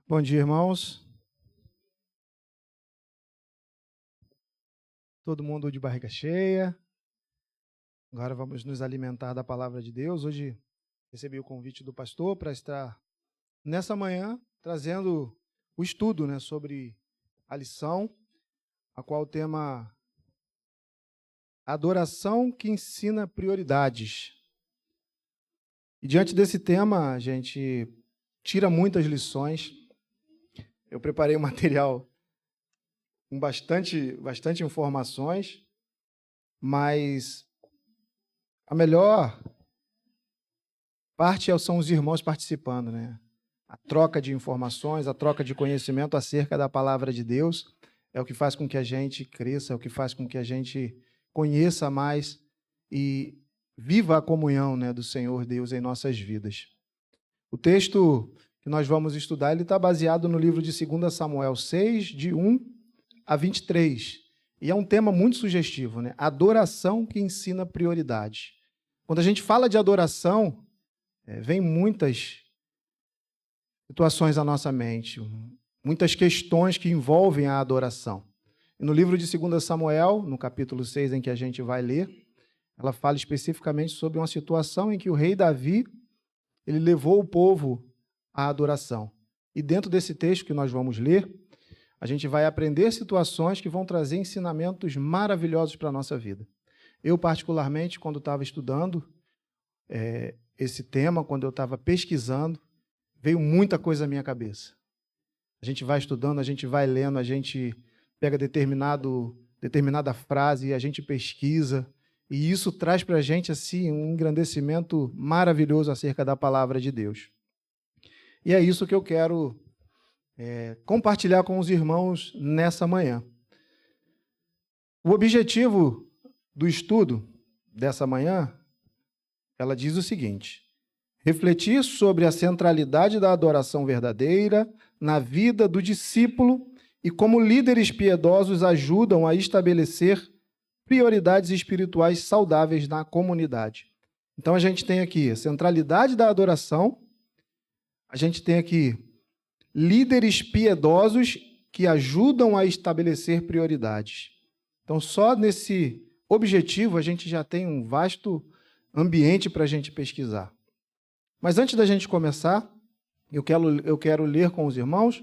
Bom dia, irmãos. Todo mundo de barriga cheia. Agora vamos nos alimentar da palavra de Deus. Hoje recebi o convite do pastor para estar nessa manhã trazendo o estudo, sobre a lição, a qual o tema Adoração que ensina prioridades. E diante desse tema, a gente tira muitas lições. Eu preparei um material com bastante informações, mas a melhor parte são os irmãos participando, A troca de informações, a troca de conhecimento acerca da palavra de Deus é o que faz com que a gente cresça, é o que faz com que a gente conheça mais e viva a comunhão, do Senhor Deus em nossas vidas. O texto que nós vamos estudar, ele está baseado no livro de 2 Samuel 6, de 1 a 23. E é um tema muito sugestivo, Adoração que ensina prioridade. Quando a gente fala de adoração, vem muitas situações à nossa mente, muitas questões que envolvem a adoração. E no livro de 2 Samuel, no capítulo 6, em que a gente vai ler, ela fala especificamente sobre uma situação em que o rei Davi, ele levou o povo à adoração. E dentro desse texto que nós vamos ler, a gente vai aprender situações que vão trazer ensinamentos maravilhosos para a nossa vida. Eu, particularmente, quando estava estudando esse tema, quando eu estava pesquisando, veio muita coisa à minha cabeça. A gente vai estudando, a gente vai lendo, a gente pega determinada frase e a gente pesquisa, e isso traz para a gente assim, um engrandecimento maravilhoso acerca da palavra de Deus. E é isso que eu quero compartilhar com os irmãos nessa manhã. O objetivo do estudo dessa manhã, ela diz o seguinte: refletir sobre a centralidade da adoração verdadeira na vida do discípulo e como líderes piedosos ajudam a estabelecer prioridades espirituais saudáveis na comunidade. Então a gente tem aqui a centralidade da adoração, a gente tem aqui líderes piedosos que ajudam a estabelecer prioridades. Então, só nesse objetivo, a gente já tem um vasto ambiente para a gente pesquisar. Mas antes da gente começar, eu quero ler com os irmãos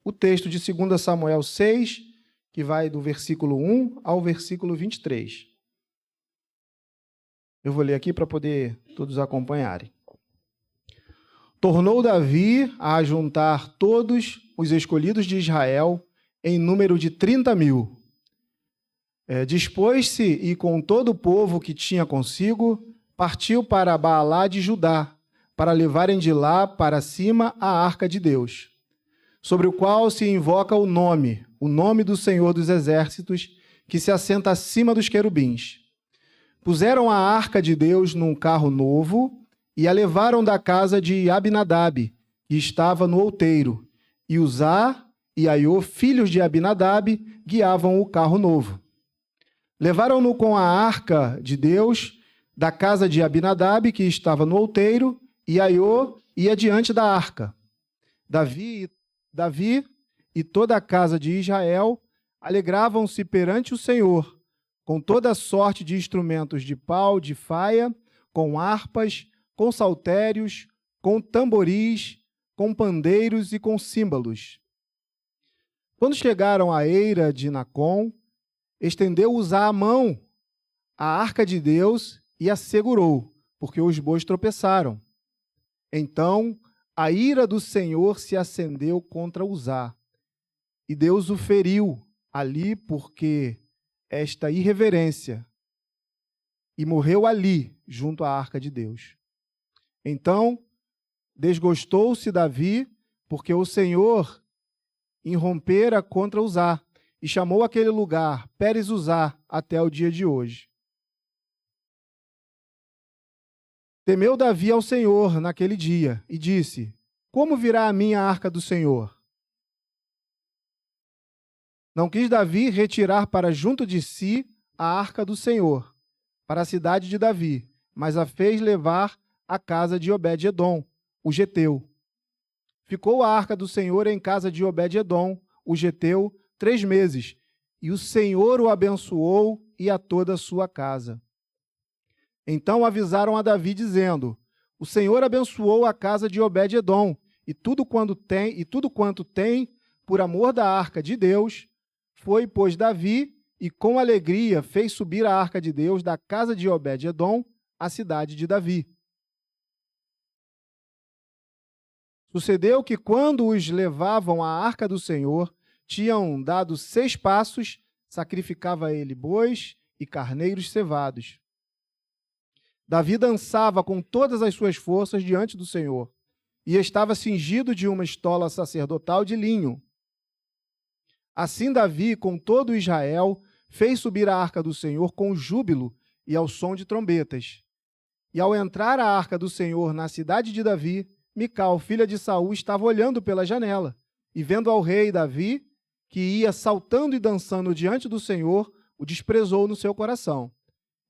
o texto de 2 Samuel 6, que vai do versículo 1 ao versículo 23. Eu vou ler aqui para poder todos acompanharem. Tornou Davi a ajuntar todos os escolhidos de Israel em número de 30.000. Dispôs-se e com todo o povo que tinha consigo, partiu para Baalá de Judá, para levarem de lá para cima a arca de Deus, sobre o qual se invoca o nome do Senhor dos Exércitos, que se assenta acima dos querubins. Puseram a arca de Deus num carro novo e a levaram da casa de Abinadab, que estava no outeiro, e Uzá e Aiô, filhos de Abinadab, guiavam o carro novo. Levaram-no com a arca de Deus da casa de Abinadab, que estava no outeiro, e Aiô ia diante da arca. Davi e toda a casa de Israel alegravam-se perante o Senhor, com toda sorte de instrumentos de pau, de faia, com harpas, com saltérios, com tamboris, com pandeiros e com símbolos. Quando chegaram à eira de Nacon, estendeu Uzá a mão à arca de Deus e a segurou, porque os bois tropeçaram. Então a ira do Senhor se acendeu contra Uzá, e Deus o feriu ali porque esta irreverência, e morreu ali, junto à arca de Deus. Então desgostou-se Davi, porque o Senhor irrompera contra Uzá, e chamou aquele lugar Pérez Uzá até o dia de hoje. Temeu Davi ao Senhor naquele dia, e disse: como virá a mim a arca do Senhor? Não quis Davi retirar para junto de si a arca do Senhor, para a cidade de Davi, mas a fez levar à casa de Obed-edom, o geteu, Ficou a arca do Senhor em casa de Obed-edom, o geteu, 3 meses, e o Senhor o abençoou e a toda a sua casa. Então avisaram a Davi, dizendo: o Senhor abençoou a casa de Obed-edom, e tudo quanto tem, por amor da arca de Deus. Foi, pois, Davi, e com alegria fez subir a arca de Deus da casa de Obed-edom à cidade de Davi. Sucedeu que, quando os levavam à arca do Senhor, tinham dado 6 passos, sacrificava ele bois e carneiros cevados. Davi dançava com todas as suas forças diante do Senhor, e estava cingido de uma estola sacerdotal de linho. Assim Davi, com todo Israel, fez subir a arca do Senhor com júbilo e ao som de trombetas. E ao entrar a arca do Senhor na cidade de Davi, Mical, filha de Saul, estava olhando pela janela, e vendo ao rei Davi, que ia saltando e dançando diante do Senhor, o desprezou no seu coração.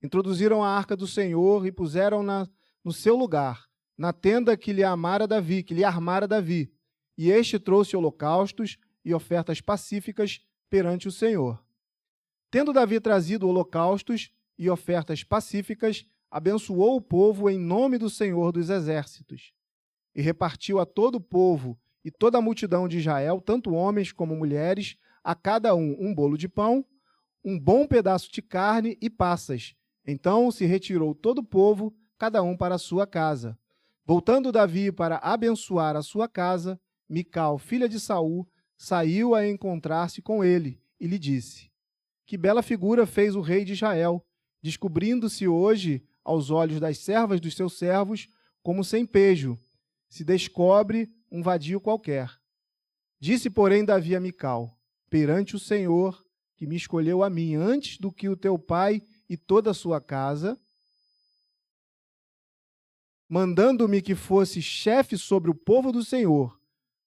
Introduziram a arca do Senhor e puseram-na no seu lugar, na tenda que lhe armara Davi, e este trouxe holocaustos e ofertas pacíficas perante o Senhor. Tendo Davi trazido holocaustos e ofertas pacíficas, abençoou o povo em nome do Senhor dos Exércitos, e repartiu a todo o povo e toda a multidão de Israel, tanto homens como mulheres, a cada um bolo de pão, um bom pedaço de carne e passas. Então se retirou todo o povo, cada um para a sua casa. Voltando Davi para abençoar a sua casa, Mical, filha de Saul, saiu a encontrar-se com ele e lhe disse: que bela figura fez o rei de Israel, descobrindo-se hoje aos olhos das servas dos seus servos como sem pejo, se descobre um vadio qualquer. Disse, porém, Davi a Mical: perante o Senhor, que me escolheu a mim antes do que o teu pai e toda a sua casa, mandando-me que fosse chefe sobre o povo do Senhor,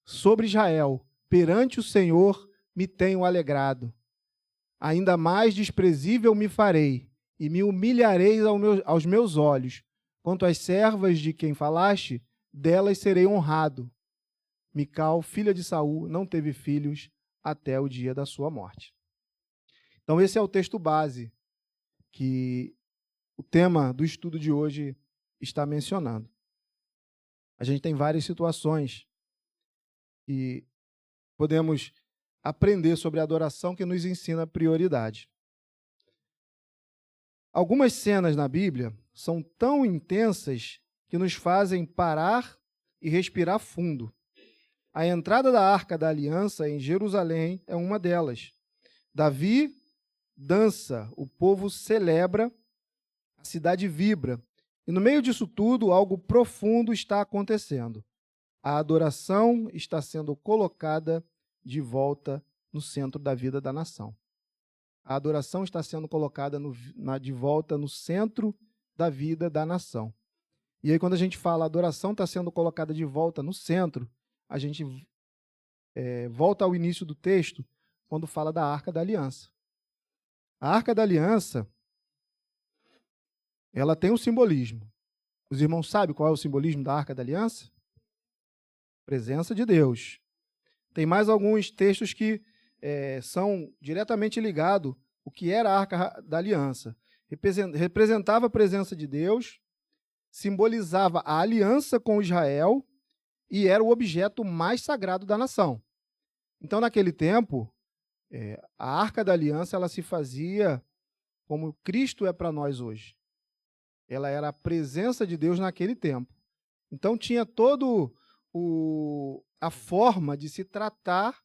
sobre Israel, perante o Senhor me tenho alegrado. Ainda mais desprezível me farei, e me humilharei aos meus olhos. Quanto às servas de quem falaste, delas serei honrado. Mical, filha de Saul, não teve filhos até o dia da sua morte. Então esse é o texto base que o tema do estudo de hoje está mencionando. A gente tem várias situações e podemos aprender sobre a adoração que nos ensina prioridade. Algumas cenas na Bíblia são tão intensas que nos fazem parar e respirar fundo. A entrada da Arca da Aliança em Jerusalém é uma delas. Davi dança, o povo celebra, a cidade vibra. E no meio disso tudo, algo profundo está acontecendo. A adoração está sendo colocada de volta no centro da vida da nação. A adoração está sendo colocada de volta no centro da vida da nação. E aí, quando a gente fala a adoração está sendo colocada de volta no centro, a gente volta ao início do texto, quando fala da Arca da Aliança. A Arca da Aliança, ela tem um simbolismo. Os irmãos sabem qual é o simbolismo da Arca da Aliança? Presença de Deus. Tem mais alguns textos que são diretamente ligados ao que era a Arca da Aliança. Representava a presença de Deus, simbolizava a aliança com Israel e era o objeto mais sagrado da nação. Então, naquele tempo, a Arca da Aliança ela se fazia como Cristo é para nós hoje. Ela era a presença de Deus naquele tempo. Então, tinha todo a forma de se tratar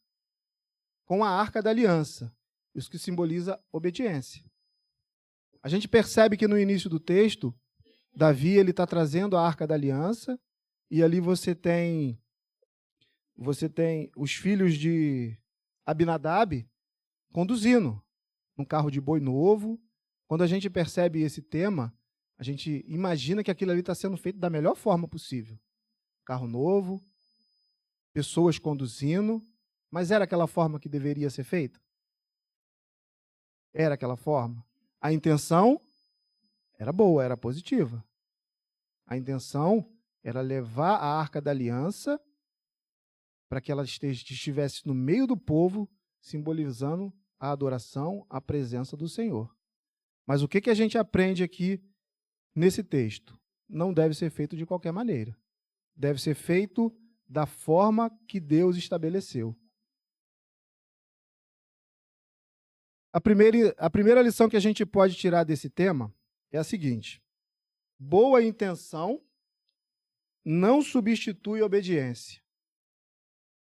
com a Arca da Aliança, isso que simboliza obediência. A gente percebe que no início do texto, Davi ele está trazendo a Arca da Aliança e ali você tem os filhos de Abinadab conduzindo um carro de boi novo. Quando a gente percebe esse tema, a gente imagina que aquilo ali está sendo feito da melhor forma possível. Carro novo, pessoas conduzindo, mas era aquela forma que deveria ser feita? Era aquela forma? A intenção era boa, era positiva. A intenção era levar a Arca da Aliança para que ela estivesse no meio do povo, simbolizando a adoração, a presença do Senhor. Mas o que a gente aprende aqui nesse texto? Não deve ser feito de qualquer maneira. Deve ser feito da forma que Deus estabeleceu. A primeira lição que a gente pode tirar desse tema é a seguinte: boa intenção não substitui obediência.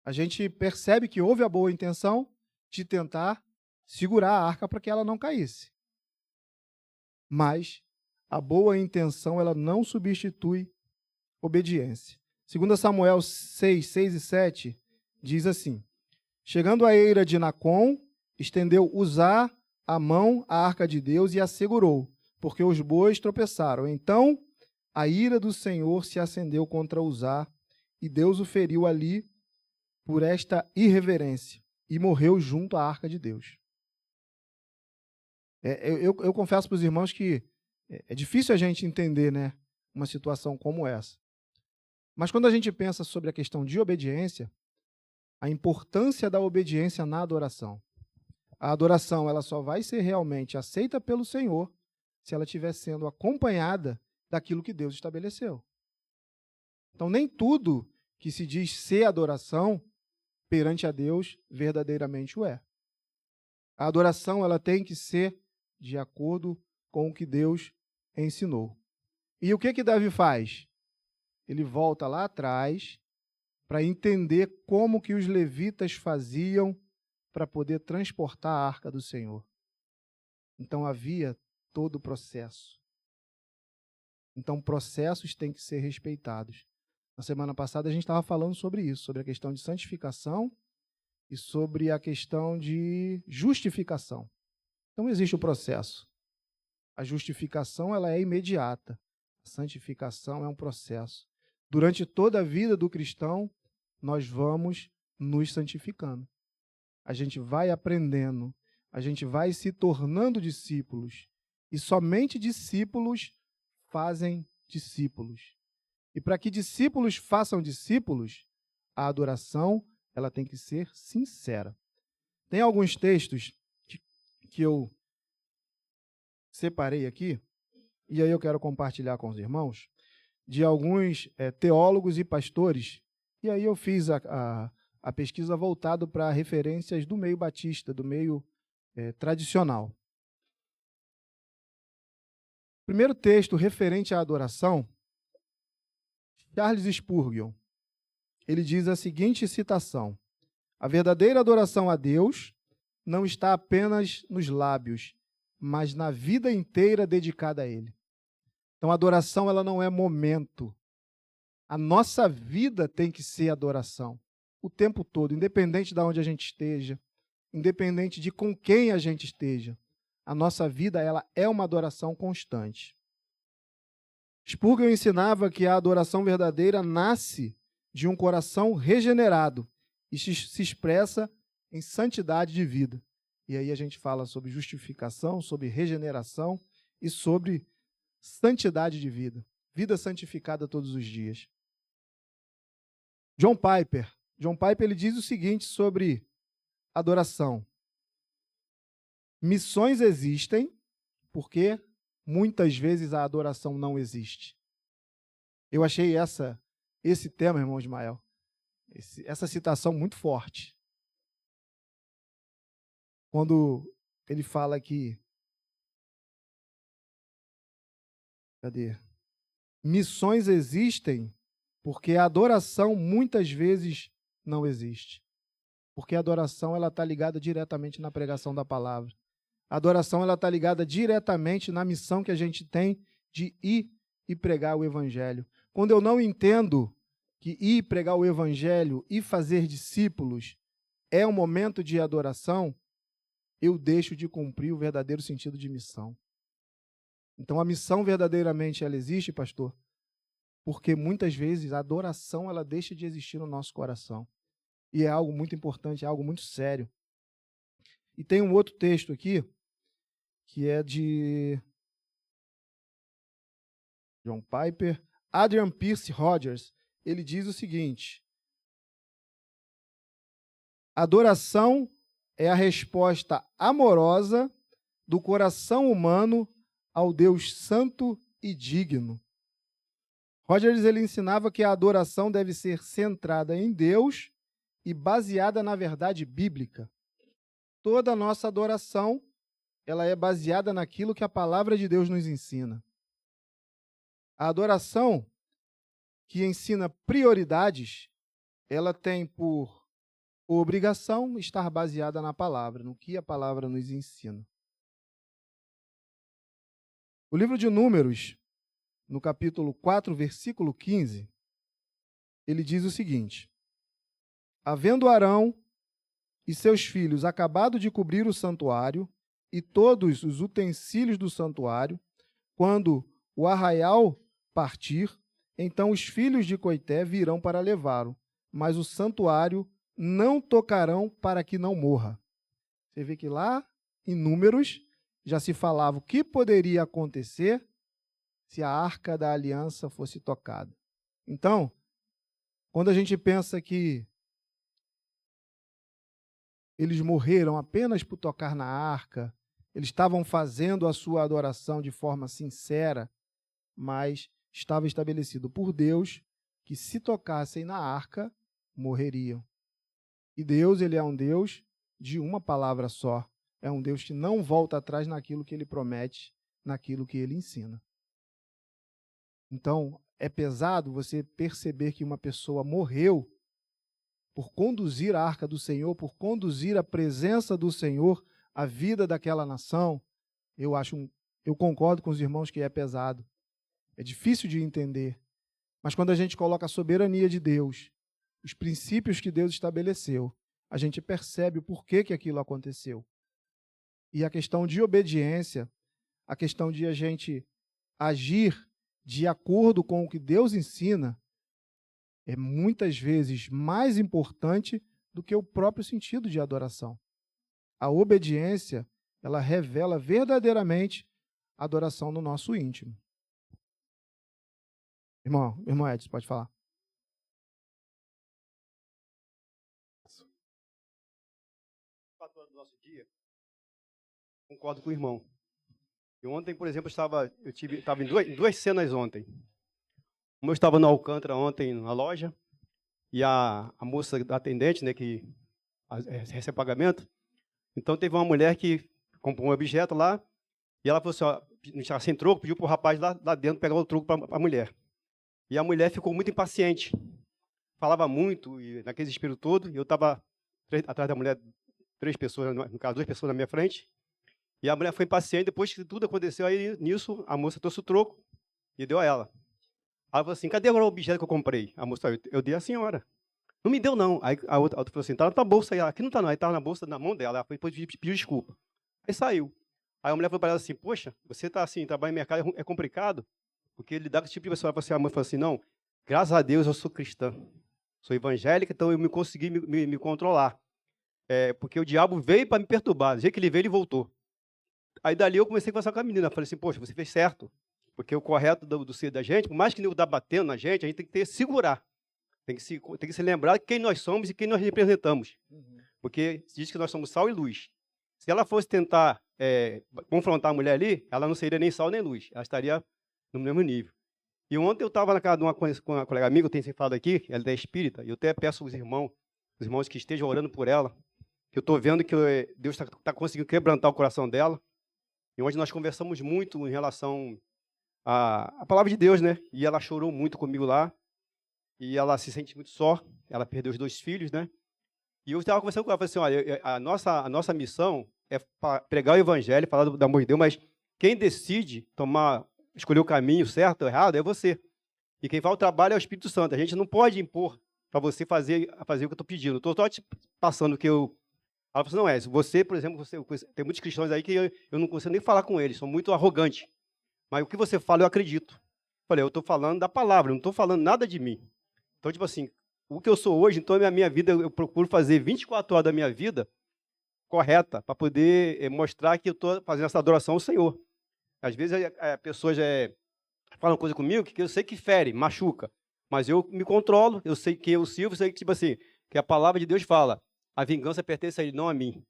A gente percebe que houve a boa intenção de tentar segurar a arca para que ela não caísse. Mas a boa intenção ela não substitui obediência. 2 Samuel 6, 6 e 7 diz assim: chegando à eira de Nacon, estendeu Uzá a mão à arca de Deus e a segurou, porque os bois tropeçaram. Então a ira do Senhor se acendeu contra Uzá, e Deus o feriu ali por esta irreverência, e morreu junto à arca de Deus. Eu confesso para os irmãos que é difícil a gente entender, né, uma situação como essa. Mas quando a gente pensa sobre a questão de obediência, a importância da obediência na adoração. A adoração ela só vai ser realmente aceita pelo Senhor se ela estiver sendo acompanhada daquilo que Deus estabeleceu. Então, nem tudo que se diz ser adoração perante a Deus verdadeiramente o é. A adoração ela tem que ser de acordo com o que Deus ensinou. E o que Davi faz? Ele volta lá atrás para entender como que os levitas faziam para poder transportar a arca do Senhor. Então havia todo o processo. Então processos têm que ser respeitados. Na semana passada a gente estava falando sobre isso, sobre a questão de santificação e sobre a questão de justificação. Então existe o processo. A justificação ela é imediata. A santificação é um processo. Durante toda a vida do cristão, nós vamos nos santificando. A gente vai aprendendo, a gente vai se tornando discípulos. E somente discípulos fazem discípulos. E para que discípulos façam discípulos, a adoração ela tem que ser sincera. Tem alguns textos que eu separei aqui, e aí eu quero compartilhar com os irmãos, de alguns teólogos e pastores. E aí eu fiz a pesquisa voltada para referências do meio batista, do meio tradicional. Primeiro texto referente à adoração, Charles Spurgeon. Ele diz a seguinte citação: a verdadeira adoração a Deus não está apenas nos lábios, mas na vida inteira dedicada a Ele. Então a adoração ela não é momento. A nossa vida tem que ser adoração. O tempo todo, independente de onde a gente esteja, independente de com quem a gente esteja. A nossa vida ela é uma adoração constante. Spurgeon ensinava que a adoração verdadeira nasce de um coração regenerado e se expressa em santidade de vida. E aí a gente fala sobre justificação, sobre regeneração e sobre santidade de vida. Vida santificada todos os dias. John Piper ele diz o seguinte sobre adoração. Missões existem porque muitas vezes a adoração não existe. Eu achei esse tema, irmão Ismael, essa citação muito forte. Quando ele fala que missões existem porque a adoração muitas vezes não existe. Porque a adoração ela está ligada diretamente na pregação da palavra. A adoração ela está ligada diretamente na missão que a gente tem de ir e pregar o evangelho. Quando eu não entendo que ir pregar o evangelho e fazer discípulos é um momento de adoração, eu deixo de cumprir o verdadeiro sentido de missão. Então a missão verdadeiramente ela existe, pastor, porque muitas vezes a adoração ela deixa de existir no nosso coração. E é algo muito importante, é algo muito sério. E tem um outro texto aqui, que é de John Piper. Adrian Pierce Rogers, ele diz o seguinte: Adoração é a resposta amorosa do coração humano ao Deus santo e digno. Rogers ele ensinava que a adoração deve ser centrada em Deus e baseada na verdade bíblica. Toda a nossa adoração ela é baseada naquilo que a palavra de Deus nos ensina. A adoração que ensina prioridades, ela tem por obrigação estar baseada na palavra, no que a palavra nos ensina. O livro de Números, no capítulo 4, versículo 15, ele diz o seguinte: havendo Arão e seus filhos acabado de cobrir o santuário e todos os utensílios do santuário, quando o arraial partir, então os filhos de Coité virão para levá-lo, mas o santuário não tocarão para que não morra. Você vê que lá em Números já se falava o que poderia acontecer se a arca da aliança fosse tocada. Então, quando a gente pensa que eles morreram apenas por tocar na arca, eles estavam fazendo a sua adoração de forma sincera, mas estava estabelecido por Deus que se tocassem na arca, morreriam. E Deus, ele é um Deus de uma palavra só. É um Deus que não volta atrás naquilo que ele promete, naquilo que ele ensina. Então, é pesado você perceber que uma pessoa morreu por conduzir a arca do Senhor, por conduzir a presença do Senhor à vida daquela nação. Eu concordo com os irmãos que é pesado. É difícil de entender. Mas quando a gente coloca a soberania de Deus, os princípios que Deus estabeleceu, a gente percebe o porquê que aquilo aconteceu. E a questão de obediência, a questão de a gente agir de acordo com o que Deus ensina, é muitas vezes mais importante do que o próprio sentido de adoração. A obediência, ela revela verdadeiramente a adoração no nosso íntimo. Irmão Edson, pode falar. Do nosso dia, concordo com o irmão. E ontem, por exemplo, estava em duas cenas ontem. Uma eu estava no Alcântara ontem, na loja, e a moça da atendente, né, que recebe pagamento, então teve uma mulher que comprou um objeto lá, e ela falou assim, ó, não tinha sem troco, pediu para o rapaz lá dentro pegar o troco para a mulher. E a mulher ficou muito impaciente, falava muito, e naquele desespero todo, e eu estava atrás da mulher, 3 pessoas, no caso, 2 pessoas na minha frente, e a mulher foi impaciente. Depois que tudo aconteceu, aí nisso, a moça trouxe o troco e deu a ela. Ela falou assim, cadê agora o objeto que eu comprei? A moça falou, eu dei à senhora. Não me deu, não. Aí a outra falou assim, tá na tua bolsa aí. Ela, aqui não tá, não. Aí estava na bolsa, na mão dela. Ela foi pediu desculpa. Aí saiu. Aí a mulher falou para ela assim, poxa, você tá assim, trabalhar em mercado é complicado, porque lidar com esse tipo de pessoa. A mãe falou assim, não, graças a Deus eu sou cristã. Sou evangélica, então eu consegui me controlar. Porque o diabo veio para me perturbar. Do jeito que ele veio, ele voltou. Aí dali eu comecei a conversar com a menina. Falei assim, poxa, você fez certo. Porque o correto do ser da gente, por mais que ele está batendo na gente, a gente tem que segurar. Tem que se lembrar de quem nós somos e quem nós representamos. Porque diz que nós somos sal e luz. Se ela fosse tentar confrontar a mulher ali, ela não seria nem sal nem luz. Ela estaria no mesmo nível. E ontem eu estava na casa de uma colega amiga, eu tenho sempre falado aqui, ela é espírita, e eu até peço aos irmãos que estejam orando por ela, que eu estou vendo que Deus está conseguindo quebrantar o coração dela. E onde nós conversamos muito em relação à palavra de Deus, né? E ela chorou muito comigo lá. E ela se sente muito só. Ela perdeu os 2 filhos, né? E eu estava conversando com ela, falei assim, olha, a nossa missão é pregar o evangelho, falar do amor de Deus, mas quem decide escolher o caminho certo ou errado é você. E quem faz o trabalho é o Espírito Santo. A gente não pode impor para você fazer o que eu estou pedindo. Estou só te passando o que eu... Ela falou assim, não, você, por exemplo, tem muitos cristãos aí que eu não consigo nem falar com eles, são muito arrogantes. Mas o que você fala, eu acredito. Falei, eu estou falando da palavra, eu não estou falando nada de mim. Então, tipo assim, o que eu sou hoje, então, a minha vida, eu procuro fazer 24 horas da minha vida correta, para poder mostrar que eu estou fazendo essa adoração ao Senhor. Às vezes, pessoas falam coisa comigo que eu sei que fere, machuca, mas eu me controlo, eu sei que eu sirvo, eu sei que, tipo assim, que a palavra de Deus fala, a vingança pertence a Ele, não a mim.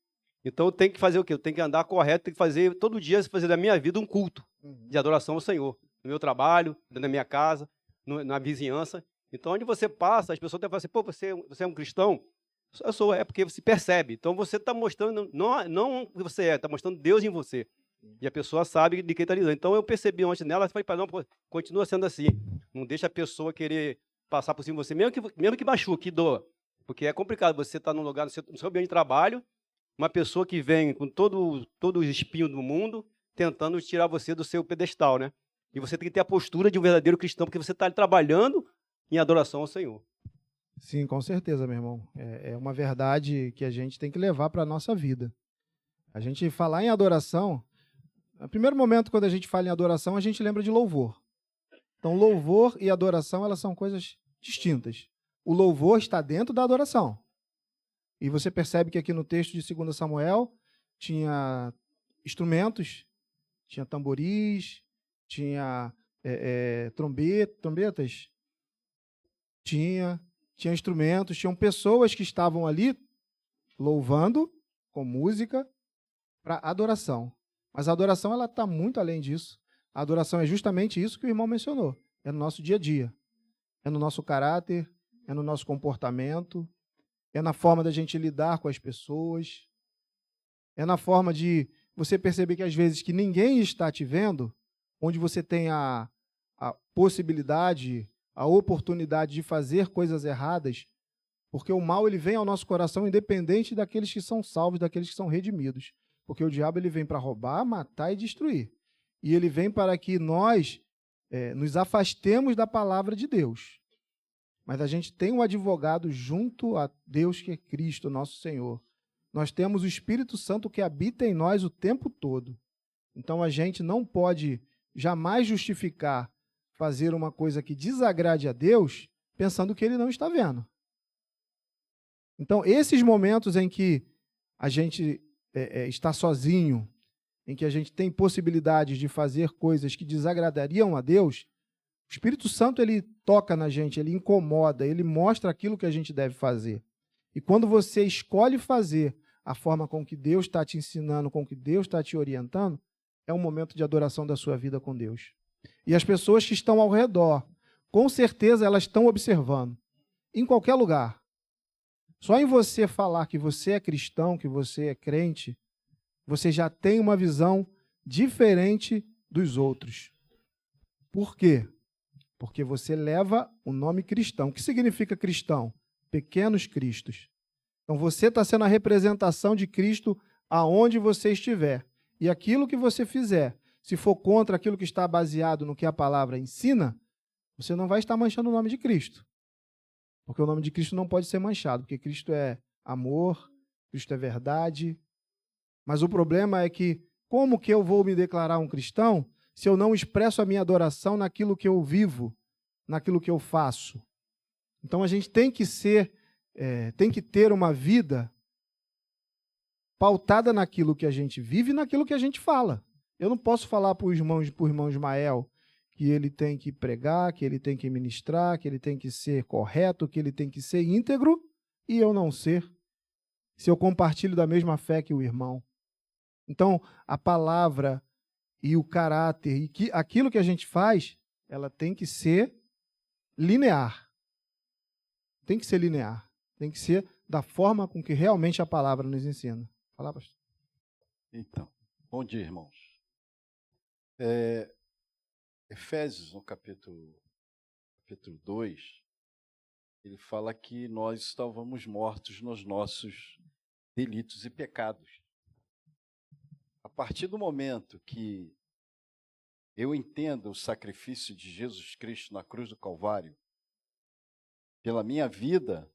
Então eu tenho que fazer o quê? Eu tenho que andar correto, tenho que fazer todo dia, fazer da minha vida um culto de adoração ao Senhor. No meu trabalho, dentro da minha casa, na vizinhança. Então, onde você passa, as pessoas até falam assim, pô, você é um cristão? Eu sou, é porque você percebe. Então, você está mostrando, não o que você é, está mostrando Deus em você. E a pessoa sabe de quem está lidando. Então, eu percebi antes nela, eu falei, para não, pô, continua sendo assim. Não deixa a pessoa querer passar por cima de você, mesmo que machuque, que doa. Porque é complicado você estar num lugar, no seu ambiente de trabalho, uma pessoa que vem com todo o espinho do mundo, tentando tirar você do seu pedestal, né? E você tem que ter a postura de um verdadeiro cristão, porque você está trabalhando em adoração ao Senhor. Sim, com certeza, meu irmão. É uma verdade que a gente tem que levar para a nossa vida. A gente falar em adoração, no primeiro momento, quando a gente fala em adoração, a gente lembra de louvor. Então, louvor e adoração, elas são coisas distintas. O louvor está dentro da adoração. E você percebe que aqui no texto de 2 Samuel tinha instrumentos, tinha tamboris, tinha trombetas, tinha instrumentos, tinham pessoas que estavam ali louvando com música para adoração. Mas a adoração ela está muito além disso. A adoração é justamente isso que o irmão mencionou. É no nosso dia a dia. É no nosso caráter, é no nosso comportamento, é na forma da gente lidar com as pessoas, é na forma de você perceber que às vezes que ninguém está te vendo, onde você tem a possibilidade, a oportunidade de fazer coisas erradas, porque o mal ele vem ao nosso coração independente daqueles que são salvos, daqueles que são redimidos. Porque o diabo ele vem para roubar, matar e destruir. E ele vem para que nós nos afastemos da palavra de Deus. Mas a gente tem um advogado junto a Deus, que é Cristo, nosso Senhor. Nós temos o Espírito Santo que habita em nós o tempo todo. Então a gente não pode jamais justificar fazer uma coisa que desagrade a Deus pensando que Ele não está vendo. Então, esses momentos em que a gente está sozinho, em que a gente tem possibilidades de fazer coisas que desagradariam a Deus, o Espírito Santo ele toca na gente, ele incomoda, ele mostra aquilo que a gente deve fazer. E quando você escolhe fazer a forma com que Deus está te ensinando, com que Deus está te orientando, é um momento de adoração da sua vida com Deus. E as pessoas que estão ao redor, com certeza elas estão observando, em qualquer lugar. Só em você falar que você é cristão, que você é crente, você já tem uma visão diferente dos outros. Por quê? Porque você leva o nome cristão. O que significa cristão? Pequenos cristos. Então você está sendo a representação de Cristo aonde você estiver. E aquilo que você fizer, se for contra aquilo que está baseado no que a palavra ensina, você não vai estar manchando o nome de Cristo. Porque o nome de Cristo não pode ser manchado, porque Cristo é amor, Cristo é verdade. Mas o problema é que, como que eu vou me declarar um cristão se eu não expresso a minha adoração naquilo que eu vivo, naquilo que eu faço? Então a gente tem que tem que ter uma vida pautada naquilo que a gente vive e naquilo que a gente fala. Eu não posso falar para o irmão Ismael que ele tem que pregar, que ele tem que ministrar, que ele tem que ser correto, que ele tem que ser íntegro, e eu não ser, se eu compartilho da mesma fé que o irmão. Então, a palavra e o caráter, e aquilo que a gente faz, ela tem que ser linear. Tem que ser linear. Tem que ser da forma com que realmente a palavra nos ensina. Fala, pastor. Então, bom dia, irmãos. Efésios, no capítulo 2, ele fala que nós estávamos mortos nos nossos delitos e pecados. A partir do momento que eu entendo o sacrifício de Jesus Cristo na cruz do Calvário pela minha vida,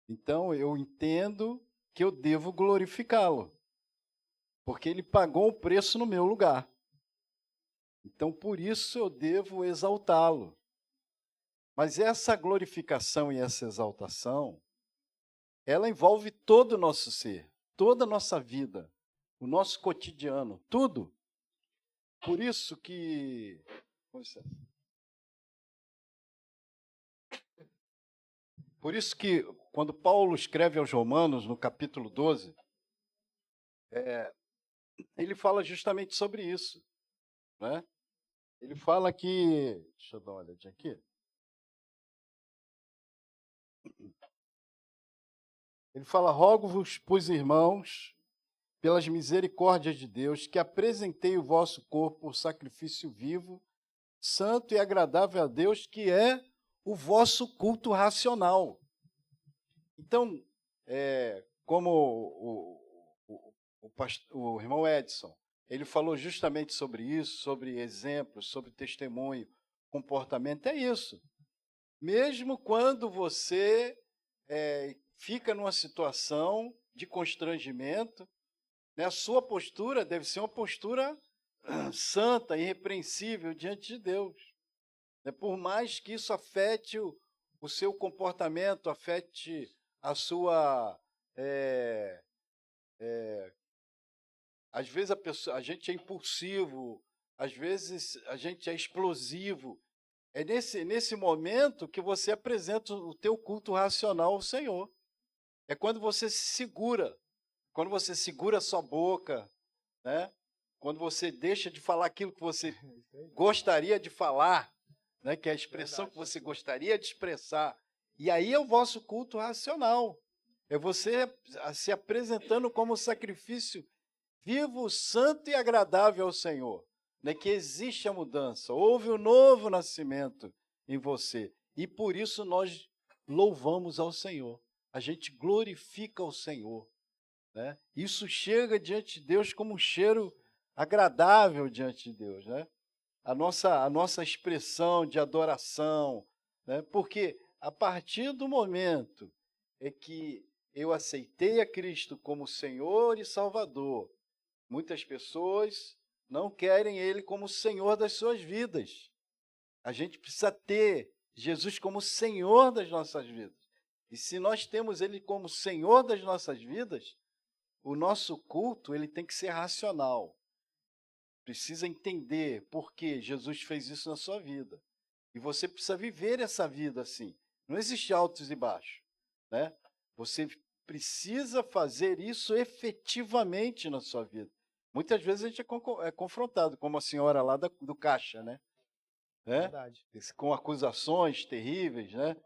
então eu entendo que eu devo glorificá-lo, porque ele pagou o preço no meu lugar. Então, por isso eu devo exaltá-lo. Mas essa glorificação e essa exaltação, ela envolve todo o nosso ser, toda a nossa vida, o nosso cotidiano, tudo. Por isso que... quando Paulo escreve aos Romanos, no capítulo 12, ele fala justamente sobre isso, né? Ele fala que... Deixa eu dar uma olhadinha aqui. Ele fala: rogo-vos, pois, irmãos, pelas misericórdias de Deus, que apresentei o vosso corpo por sacrifício vivo, santo e agradável a Deus, que é o vosso culto racional. Então, como o irmão Edson, ele falou justamente sobre isso, sobre exemplos, sobre testemunho, comportamento, é isso. Mesmo quando você fica numa situação de constrangimento, né, a sua postura deve ser uma postura santa, irrepreensível diante de Deus. Por mais que isso afete o seu comportamento, afete a sua... às vezes a gente é impulsivo, às vezes a gente é explosivo. É nesse momento que você apresenta o teu culto racional ao Senhor. É quando você se segura, quando você segura a sua boca, né? Quando você deixa de falar aquilo que você gostaria de falar, né? Que é a expressão que você gostaria de expressar. E aí é o vosso culto racional. É você se apresentando como sacrifício vivo, santo e agradável ao Senhor. Né? Que existe a mudança, houve um novo nascimento em você. E por isso nós louvamos ao Senhor. A gente glorifica o Senhor. Né? Isso chega diante de Deus como um cheiro agradável diante de Deus. Né? A nossa expressão de adoração. Né? Porque a partir do momento que eu aceitei a Cristo como Senhor e Salvador, muitas pessoas não querem Ele como Senhor das suas vidas. A gente precisa ter Jesus como Senhor das nossas vidas. E se nós temos Ele como Senhor das nossas vidas, o nosso culto ele tem que ser racional. Precisa entender por que Jesus fez isso na sua vida. E você precisa viver essa vida assim. Não existe altos e baixos. Né? Você precisa fazer isso efetivamente na sua vida. Muitas vezes a gente é confrontado, como a senhora lá do caixa, né? Verdade. Com acusações terríveis, né?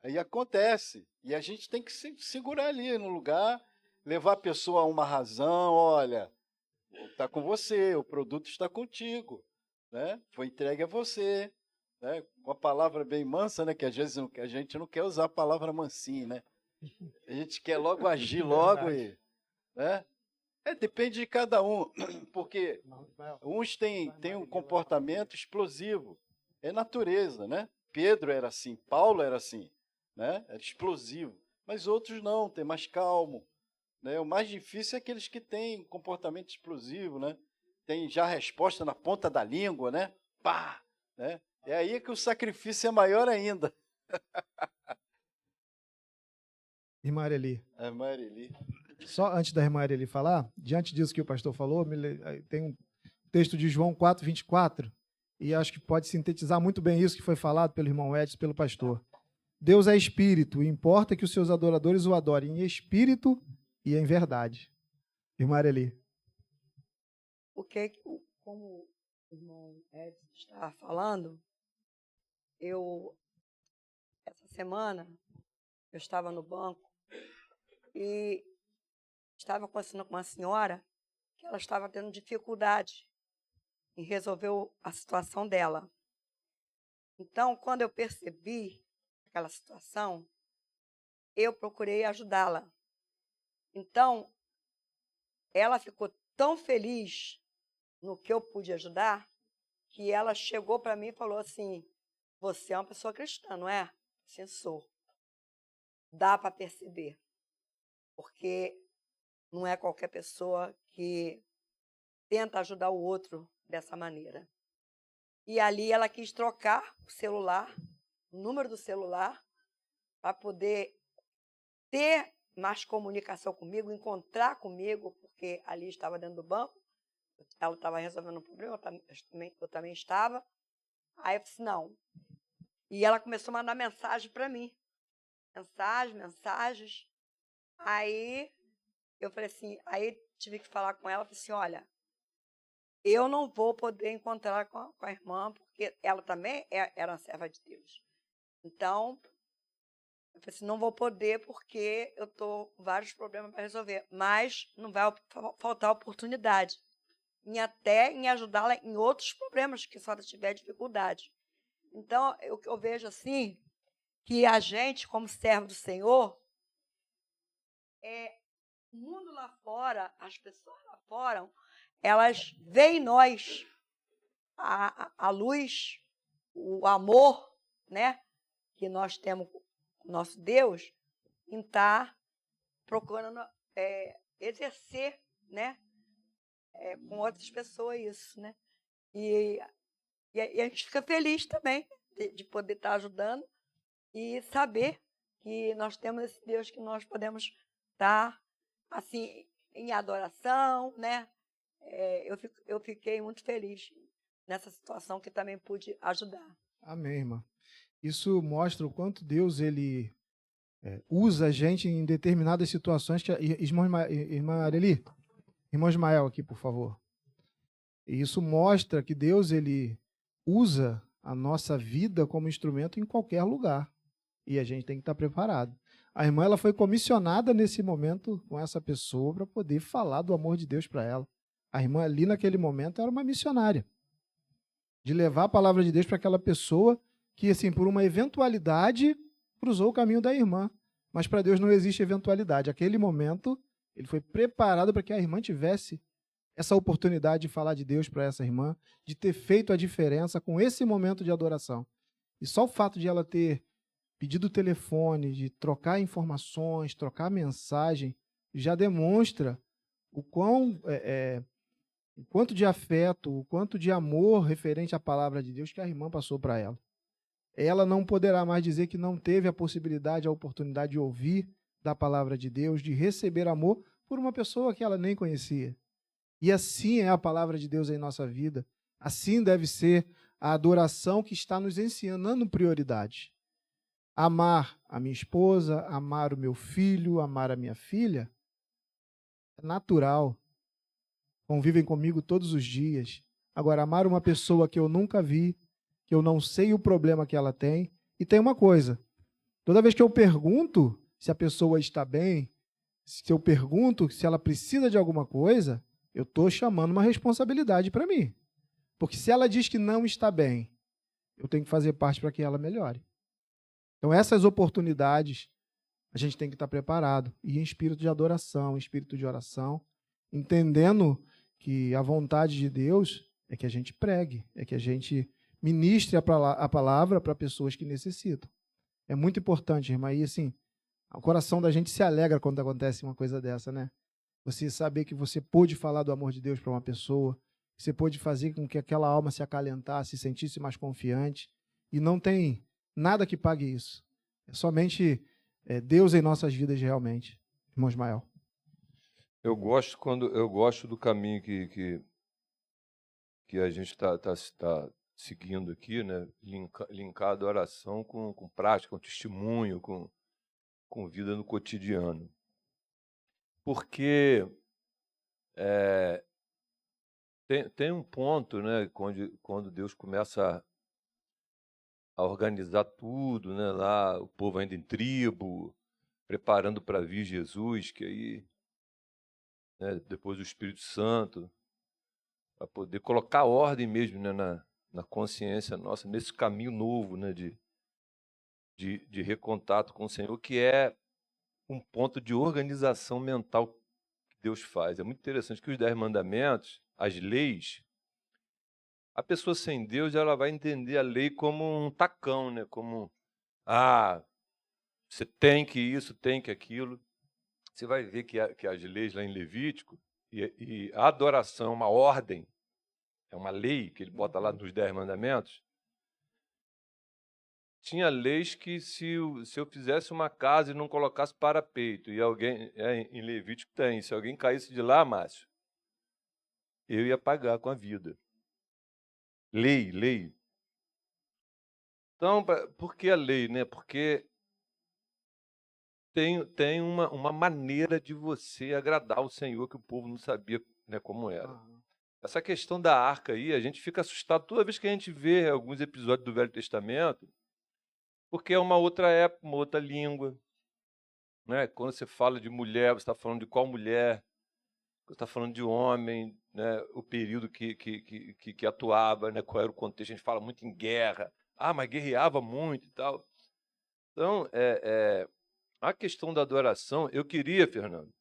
Aí acontece. E a gente tem que se segurar ali no lugar, levar a pessoa a uma razão. Olha, está com você, o produto está contigo, né? Foi entregue a você, né? Com a palavra bem mansa, né? Que às vezes a gente não quer usar a palavra mansinho, né? A gente quer logo agir logo e, né? Depende de cada um, porque uns têm um comportamento explosivo, é natureza, né? Pedro era assim, Paulo era assim, né? Era explosivo, mas outros não, tem mais calmo, né? O mais difícil é aqueles que têm comportamento explosivo, né? Tem já a resposta na ponta da língua, né? Pá, né? É aí que o sacrifício é maior ainda. Irmã Areli. A Marili. Só antes da irmã Areli falar, diante disso que o pastor falou, tem um texto de João 4:24, e acho que pode sintetizar muito bem isso que foi falado pelo irmão Edson, pelo pastor. Deus é espírito, e importa que os seus adoradores o adorem em espírito e em verdade. Irmã Areli. Como o irmão Edson está falando, essa semana, eu estava no banco e estava conversando com uma senhora que ela estava tendo dificuldade em resolver a situação dela. Então, quando eu percebi aquela situação, eu procurei ajudá-la. Então, ela ficou tão feliz no que eu pude ajudar, que ela chegou para mim e falou assim: você é uma pessoa cristã, não é? Sim, sou. Dá para perceber, porque não é qualquer pessoa que tenta ajudar o outro dessa maneira. E ali ela quis trocar o celular, o número do celular, para poder ter mais comunicação comigo, encontrar comigo, porque ali estava dentro do banco, ela estava resolvendo um problema, eu também estava. Aí eu disse, não. E ela começou a mandar mensagem para mim. mensagens. Aí eu falei assim, aí tive que falar com ela, falei assim, olha, eu não vou poder encontrar com a irmã, porque ela também era uma serva de Deus. Então, eu falei assim, não vou poder porque eu estou com vários problemas para resolver, mas não vai faltar oportunidade até em ajudá-la em outros problemas que se ela tiver dificuldade. Então, eu vejo assim, que a gente, como servo do Senhor, o mundo lá fora, as pessoas lá fora, elas veem em nós a luz, o amor, né, que nós temos com o nosso Deus, em estar procurando exercer, né, com outras pessoas isso, né? E a gente fica feliz também de poder estar ajudando e saber que nós temos esse Deus que nós podemos estar, assim, em adoração, né? Eu fiquei muito feliz nessa situação que também pude ajudar. Amém, irmã. Isso mostra o quanto Deus ele usa a gente em determinadas situações. Irmã Areli, irmão Ismael aqui, por favor. E isso mostra que Deus ele usa a nossa vida como instrumento em qualquer lugar. E a gente tem que estar preparado. A irmã ela foi comissionada nesse momento com essa pessoa para poder falar do amor de Deus para ela. A irmã ali naquele momento era uma missionária. De levar a palavra de Deus para aquela pessoa que, assim, por uma eventualidade, cruzou o caminho da irmã. Mas para Deus não existe eventualidade. Aquele momento, ele foi preparado para que a irmã tivesse essa oportunidade de falar de Deus para essa irmã, de ter feito a diferença com esse momento de adoração. E só o fato de ela ter pedido o telefone, de trocar informações, trocar mensagem, já demonstra o quanto de afeto, o quanto de amor referente à palavra de Deus que a irmã passou para ela. Ela não poderá mais dizer que não teve a possibilidade, a oportunidade de ouvir da palavra de Deus, de receber amor por uma pessoa que ela nem conhecia. E assim é a palavra de Deus em nossa vida. Assim deve ser a adoração que está nos ensinando prioridade. Amar a minha esposa, amar o meu filho, amar a minha filha, é natural. Convivem comigo todos os dias. Agora, amar uma pessoa que eu nunca vi, que eu não sei o problema que ela tem. E tem uma coisa, toda vez que eu pergunto se a pessoa está bem, se eu pergunto se ela precisa de alguma coisa, eu estou chamando uma responsabilidade para mim. Porque se ela diz que não está bem, eu tenho que fazer parte para que ela melhore. Então, essas oportunidades, a gente tem que estar preparado. E em espírito de adoração, em espírito de oração, entendendo que a vontade de Deus é que a gente pregue, é que a gente ministre a palavra para pessoas que necessitam. É muito importante, irmã. E assim, o coração da gente se alegra quando acontece uma coisa dessa, né? Você saber que você pôde falar do amor de Deus para uma pessoa, que você pôde fazer com que aquela alma se acalentasse, se sentisse mais confiante. E não tem nada que pague isso. É somente Deus em nossas vidas realmente. Irmão Ismael. Eu gosto do caminho que a gente está seguindo aqui, né? Linkar a adoração com prática, com testemunho, com vida no cotidiano. Porque tem um ponto, né, quando Deus começa a organizar tudo, né, lá o povo ainda em tribo, preparando para vir Jesus, que aí, né, depois o Espírito Santo, para poder colocar ordem mesmo, né, na consciência nossa, nesse caminho novo, né, de recontato com o Senhor, que é um ponto de organização mental que Deus faz. É muito interessante que os 10 mandamentos, as leis, a pessoa sem Deus, ela vai entender a lei como um tacão, né? Como, você tem que isso, tem que aquilo. Você vai ver que as leis lá em Levítico, e a adoração é uma ordem, é uma lei que ele bota lá nos 10 mandamentos. Tinha leis que se eu fizesse uma casa e não colocasse parapeito, e alguém, em Levítico tem, se alguém caísse de lá, Márcio, eu ia pagar com a vida. Lei. Então, por que a lei, né? Porque tem uma maneira de você agradar o Senhor que o povo não sabia, né, como era. Aham. Essa questão da arca aí, a gente fica assustado toda vez que a gente vê alguns episódios do Velho Testamento, porque é uma outra época, uma outra língua, né? Quando você fala de mulher, você está falando de qual mulher? Você está falando de homem, né? O período que atuava, né? Qual era o contexto? A gente fala muito em guerra. Ah, mas guerreava muito e tal. Então, a questão da adoração, eu queria, Fernando,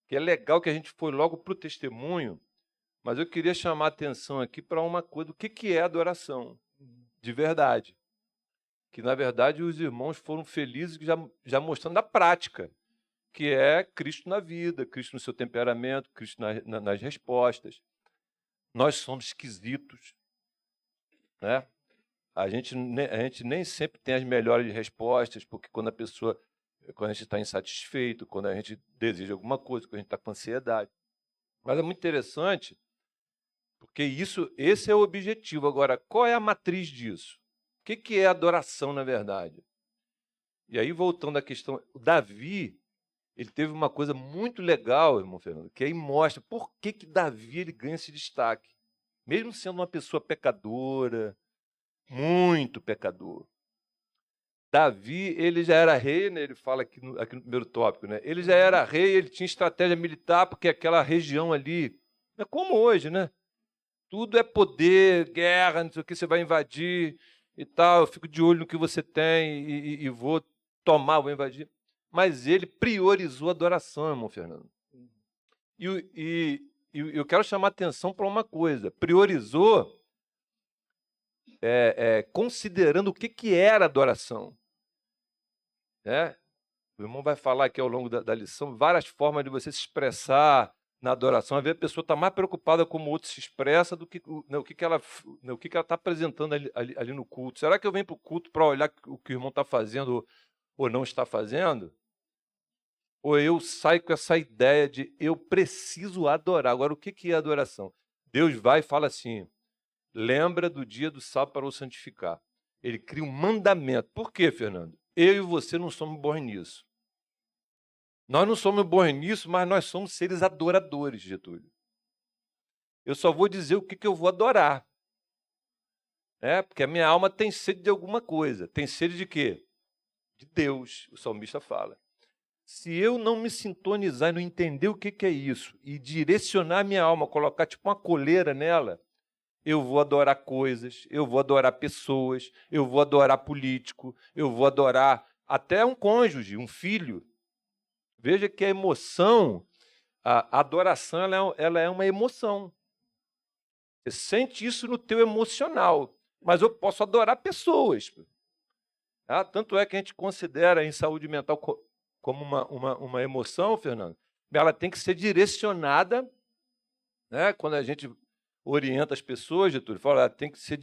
que é legal que a gente foi logo para o testemunho, mas eu queria chamar a atenção aqui para uma coisa, o que é adoração, de verdade. Que, na verdade, os irmãos foram felizes já mostrando a prática, que é Cristo na vida, Cristo no seu temperamento, Cristo nas respostas. Nós somos esquisitos, né? A gente nem sempre tem as melhores respostas, porque quando a gente está insatisfeito, quando a gente deseja alguma coisa, quando a gente está com ansiedade. Mas é muito interessante, porque esse é o objetivo. Agora, qual é a matriz disso? O que é adoração, na verdade? E aí, voltando à questão, o Davi, ele teve uma coisa muito legal, irmão Fernando, que aí mostra por que Davi ele ganha esse destaque. Mesmo sendo uma pessoa pecadora, muito pecador. Davi, ele já era rei, né? Ele fala aqui no primeiro tópico, né? Ele já era rei, ele tinha estratégia militar, porque aquela região ali, é como hoje, né? Tudo é poder, guerra, não sei o que, você vai invadir e tal, eu fico de olho no que você tem e vou tomar, vou invadir. Mas ele priorizou a adoração, irmão Fernando. E eu quero chamar a atenção para uma coisa. Priorizou considerando o que era adoração. O irmão vai falar aqui ao longo da lição várias formas de você se expressar na adoração. Às vezes a pessoa está mais preocupada como o outro se expressa do que o que ela está apresentando ali no culto. Será que eu venho para o culto para olhar o que o irmão está fazendo ou não está fazendo? Ou eu saio com essa ideia de eu preciso adorar. Agora, o que é adoração? Deus vai e fala assim, lembra do dia do sábado para o santificar. Ele cria um mandamento. Por quê, Fernando? Eu e você não somos bons nisso. Nós não somos bons nisso, mas nós somos seres adoradores, Getúlio. Eu só vou dizer o que eu vou adorar. Porque a minha alma tem sede de alguma coisa. Tem sede de quê? De Deus, o salmista fala. Se eu não me sintonizar e não entender o que é isso, e direcionar minha alma, colocar tipo uma coleira nela, eu vou adorar coisas, eu vou adorar pessoas, eu vou adorar político, eu vou adorar até um cônjuge, um filho. Veja que a emoção, a adoração, ela é uma emoção. Você sente isso no teu emocional, mas eu posso adorar pessoas. Tanto é que a gente considera em saúde mental como uma emoção, Fernando, ela tem que ser direcionada, né? Quando a gente orienta as pessoas, Getúlio, fala, tem que ser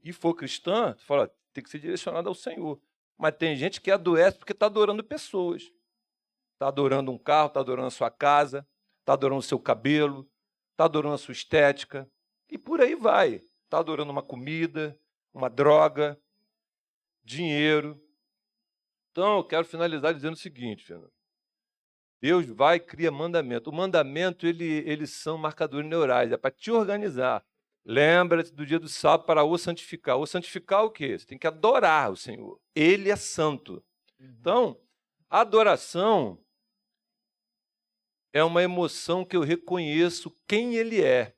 e for cristã, fala, tem que ser direcionada ao Senhor. Mas tem gente que adoece porque está adorando pessoas. Está adorando um carro, está adorando a sua casa, está adorando o seu cabelo, está adorando a sua estética, e por aí vai. Está adorando uma comida, uma droga, dinheiro. Então, eu quero finalizar dizendo o seguinte, Fernando. Deus vai e cria mandamento. O mandamento, eles são marcadores neurais, é para te organizar. Lembra-te do dia do sábado para o santificar. O santificar o quê? Você tem que adorar o Senhor. Ele é santo. Então, a adoração é uma emoção que eu reconheço quem ele é.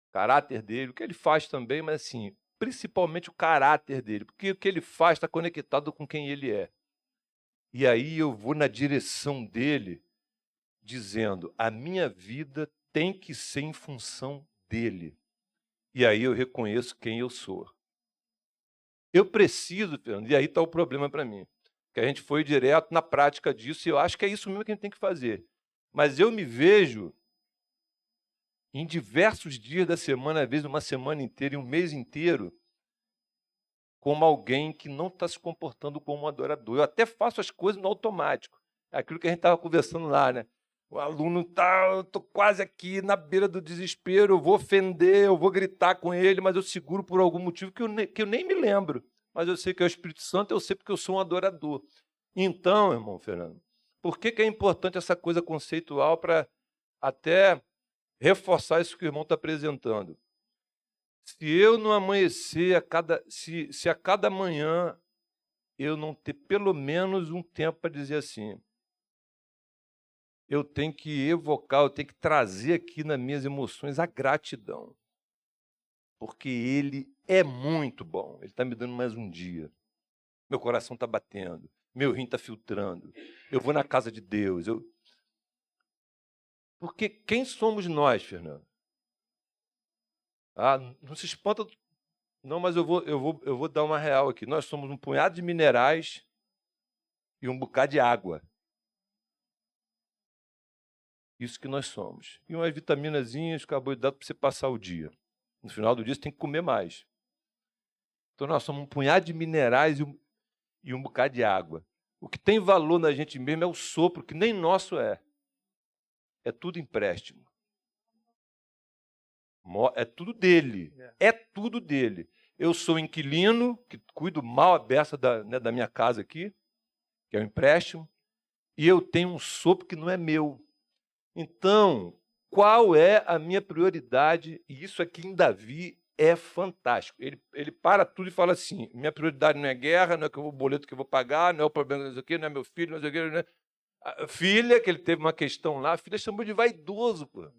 O caráter dele, o que ele faz também, mas assim, principalmente o caráter dele, porque o que ele faz está conectado com quem ele é. E aí eu vou na direção dele, dizendo, a minha vida tem que ser em função dele. E aí eu reconheço quem eu sou. Eu preciso, Fernando, e aí está o problema para mim, que a gente foi direto na prática disso, e eu acho que é isso mesmo que a gente tem que fazer. Mas eu me vejo em diversos dias da semana, às vezes uma semana inteira, e um mês inteiro, como alguém que não está se comportando como um adorador. Eu até faço as coisas no automático. É aquilo que a gente estava conversando lá, né? O aluno está, eu estou quase aqui na beira do desespero, eu vou ofender, eu vou gritar com ele, mas eu seguro por algum motivo que eu nem me lembro. Mas eu sei que é o Espírito Santo, eu sei porque eu sou um adorador. Então, irmão Fernando, por que é importante essa coisa conceitual para até reforçar isso que o irmão está apresentando? Se eu não amanhecer se a cada manhã eu não ter pelo menos um tempo para dizer assim, eu tenho que evocar, eu tenho que trazer aqui nas minhas emoções a gratidão. Porque Ele é muito bom. Ele está me dando mais um dia. Meu coração está batendo. Meu rim está filtrando. Eu vou na casa de Deus. Porque quem somos nós, Fernando? Ah, não se espanta. Não, mas eu vou dar uma real aqui. Nós somos um punhado de minerais e um bocado de água. Isso que nós somos. E umas vitaminazinhas, carboidrato para você passar o dia. No final do dia, você tem que comer mais. Então, nós somos um punhado de minerais e um bocado de água. O que tem valor na gente mesmo é o sopro, que nem nosso é. É tudo empréstimo. É tudo dele. É tudo dele. Eu sou inquilino, que cuido mal a beça da minha casa aqui, que é o empréstimo, e eu tenho um sopro que não é meu. Então, qual é a minha prioridade? E isso aqui em Davi é fantástico. Ele para tudo e fala assim, minha prioridade não é guerra, não é o boleto que eu vou pagar, não é o problema, não sei o quê, não é meu filho, não sei o quê. Não é... A filha, que ele teve uma questão lá, a filha chamou de vaidoso, pô.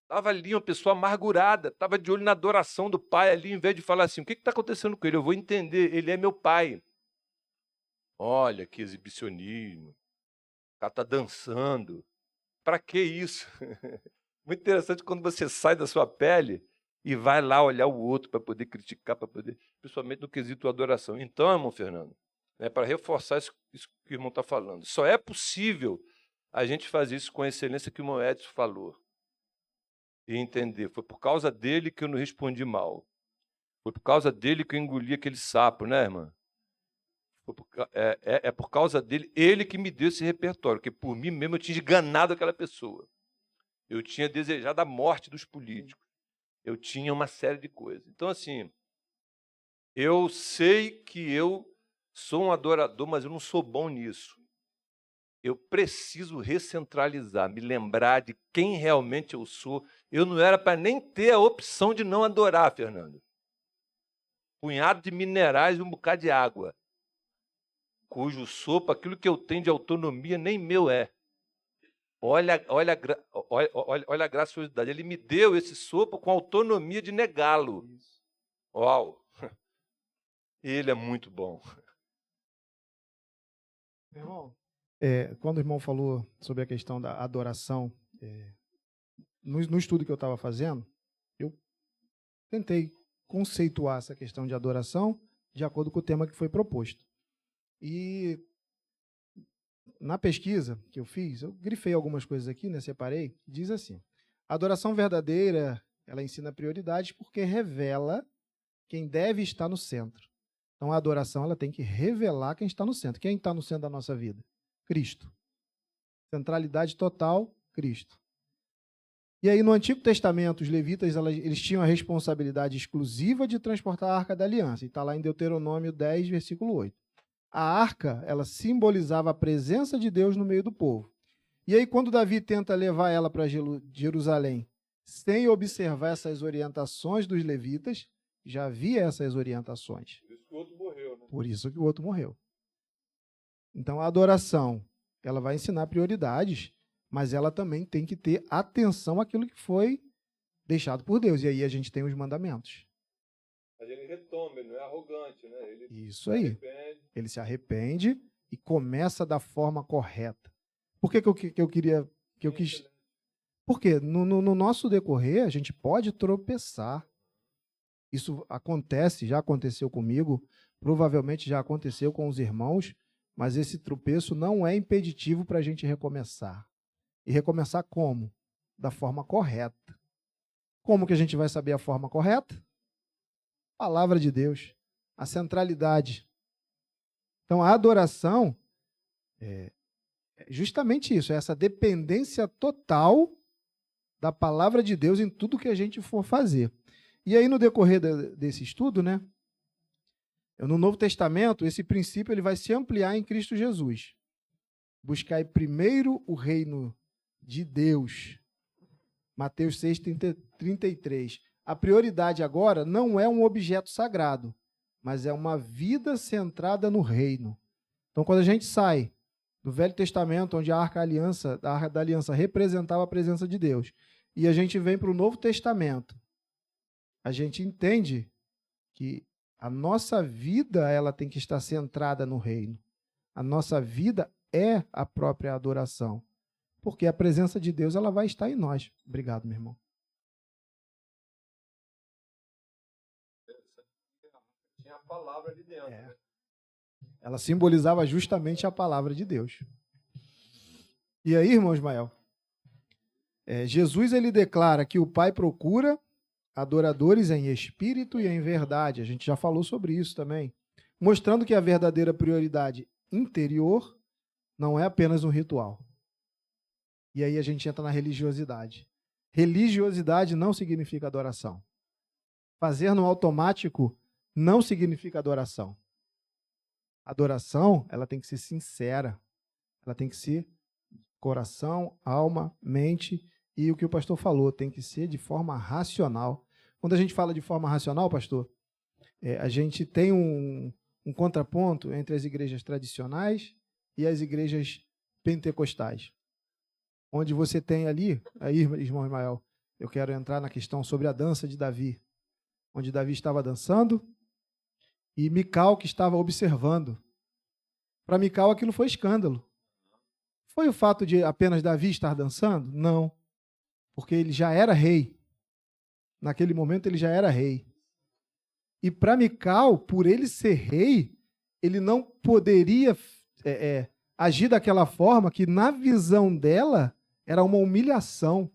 Estava ali uma pessoa amargurada, estava de olho na adoração do pai ali, em vez de falar assim, o que está acontecendo com ele? Eu vou entender, ele é meu pai. Olha que exibicionismo, o cara está dançando. Para que isso? Muito interessante quando você sai da sua pele e vai lá olhar o outro para poder criticar, principalmente no quesito adoração. Então, irmão Fernando, para reforçar isso que o irmão está falando, só é possível a gente fazer isso com a excelência que o irmão Edson falou. E entender, foi por causa dele que eu não respondi mal. Foi por causa dele que eu engoli aquele sapo, né, irmã? É por causa dele, ele que me deu esse repertório, porque por mim mesmo eu tinha enganado aquela pessoa. Eu tinha desejado a morte dos políticos. Eu tinha uma série de coisas. Então, assim, eu sei que eu sou um adorador, mas eu não sou bom nisso. Eu preciso recentralizar, me lembrar de quem realmente eu sou. Eu não era para nem ter a opção de não adorar, Fernando. Punhado de minerais e um bocado de água, cujo sopro, aquilo que eu tenho de autonomia, nem meu é. Olha a graciosidade. Ele me deu esse sopro com autonomia de negá-lo. Uau! Ele é muito bom. Irmão, quando o irmão falou sobre a questão da adoração, no estudo que eu estava fazendo, eu tentei conceituar essa questão de adoração de acordo com o tema que foi proposto. E na pesquisa que eu fiz, eu grifei algumas coisas aqui, né, separei, diz assim, a adoração verdadeira, ela ensina prioridades porque revela quem deve estar no centro. Então, a adoração ela tem que revelar quem está no centro. Quem está no centro da nossa vida? Cristo. Centralidade total, Cristo. E aí, no Antigo Testamento, os levitas eles tinham a responsabilidade exclusiva de transportar a Arca da Aliança. E está lá em Deuteronômio 10, versículo 8. A arca, ela simbolizava a presença de Deus no meio do povo. E aí, quando Davi tenta levar ela para Jerusalém, sem observar essas orientações dos levitas, já havia essas orientações. Por isso que o outro morreu, né? Por isso que o outro morreu. Então, a adoração, ela vai ensinar prioridades, mas ela também tem que ter atenção àquilo que foi deixado por Deus. E aí a gente tem os mandamentos. Mas ele retoma, ele não é arrogante, né? Isso aí. Ele se arrepende e começa da forma correta. Por que eu quis... Porque no nosso decorrer, a gente pode tropeçar. Isso acontece, já aconteceu comigo, provavelmente já aconteceu com os irmãos, mas esse tropeço não é impeditivo para a gente recomeçar. E recomeçar como? Da forma correta. Como que a gente vai saber a forma correta? Palavra de Deus, a centralidade. Então, a adoração é justamente isso, é essa dependência total da palavra de Deus em tudo que a gente for fazer. E aí, no decorrer desse estudo, né, No Novo Testamento, esse princípio ele vai se ampliar em Cristo Jesus. Buscai primeiro o reino de Deus. Mateus 6, 33. A prioridade agora não é um objeto sagrado, mas é uma vida centrada no reino. Então, quando a gente sai do Velho Testamento, onde a Arca da Aliança representava a presença de Deus, e a gente vem para o Novo Testamento, a gente entende que a nossa vida ela tem que estar centrada no reino. A nossa vida é a própria adoração, porque a presença de Deus ela vai estar em nós. Obrigado, meu irmão. Tinha a palavra ali dentro. É. Ela simbolizava justamente a palavra de Deus. E aí, irmão Ismael, Jesus ele declara que o Pai procura adoradores em espírito e em verdade. A gente já falou sobre isso também. Mostrando que a verdadeira prioridade interior não é apenas um ritual. E aí a gente entra na religiosidade. Religiosidade não significa adoração. Fazer no automático não significa adoração. Adoração, ela tem que ser sincera. Ela tem que ser coração, alma, mente e o que o pastor falou, tem que ser de forma racional. Quando a gente fala de forma racional, pastor, a gente tem um contraponto entre as igrejas tradicionais e as igrejas pentecostais. Onde você tem ali, aí, irmão Ismael, eu quero entrar na questão sobre a dança de Davi, onde Davi estava dançando e Mical que estava observando. Para Mical aquilo foi escândalo. Foi o fato de apenas Davi estar dançando? Não, porque ele já era rei. Naquele momento ele já era rei. E para Mical, por ele ser rei, ele não poderia agir daquela forma que, na visão dela, era uma humilhação.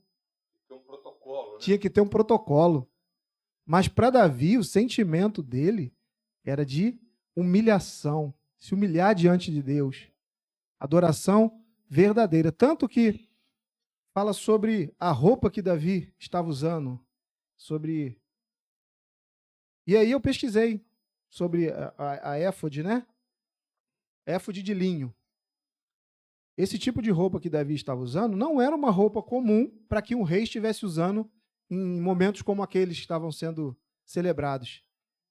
Tinha um protocolo, né? Tinha que ter um protocolo. Mas para Davi, o sentimento dele era de humilhação, se humilhar diante de Deus. Adoração verdadeira. Tanto que fala sobre a roupa que Davi estava usando. E aí eu pesquisei sobre a éfode, né? Éfode de linho. Esse tipo de roupa que Davi estava usando não era uma roupa comum para que um rei estivesse usando em momentos como aqueles que estavam sendo celebrados.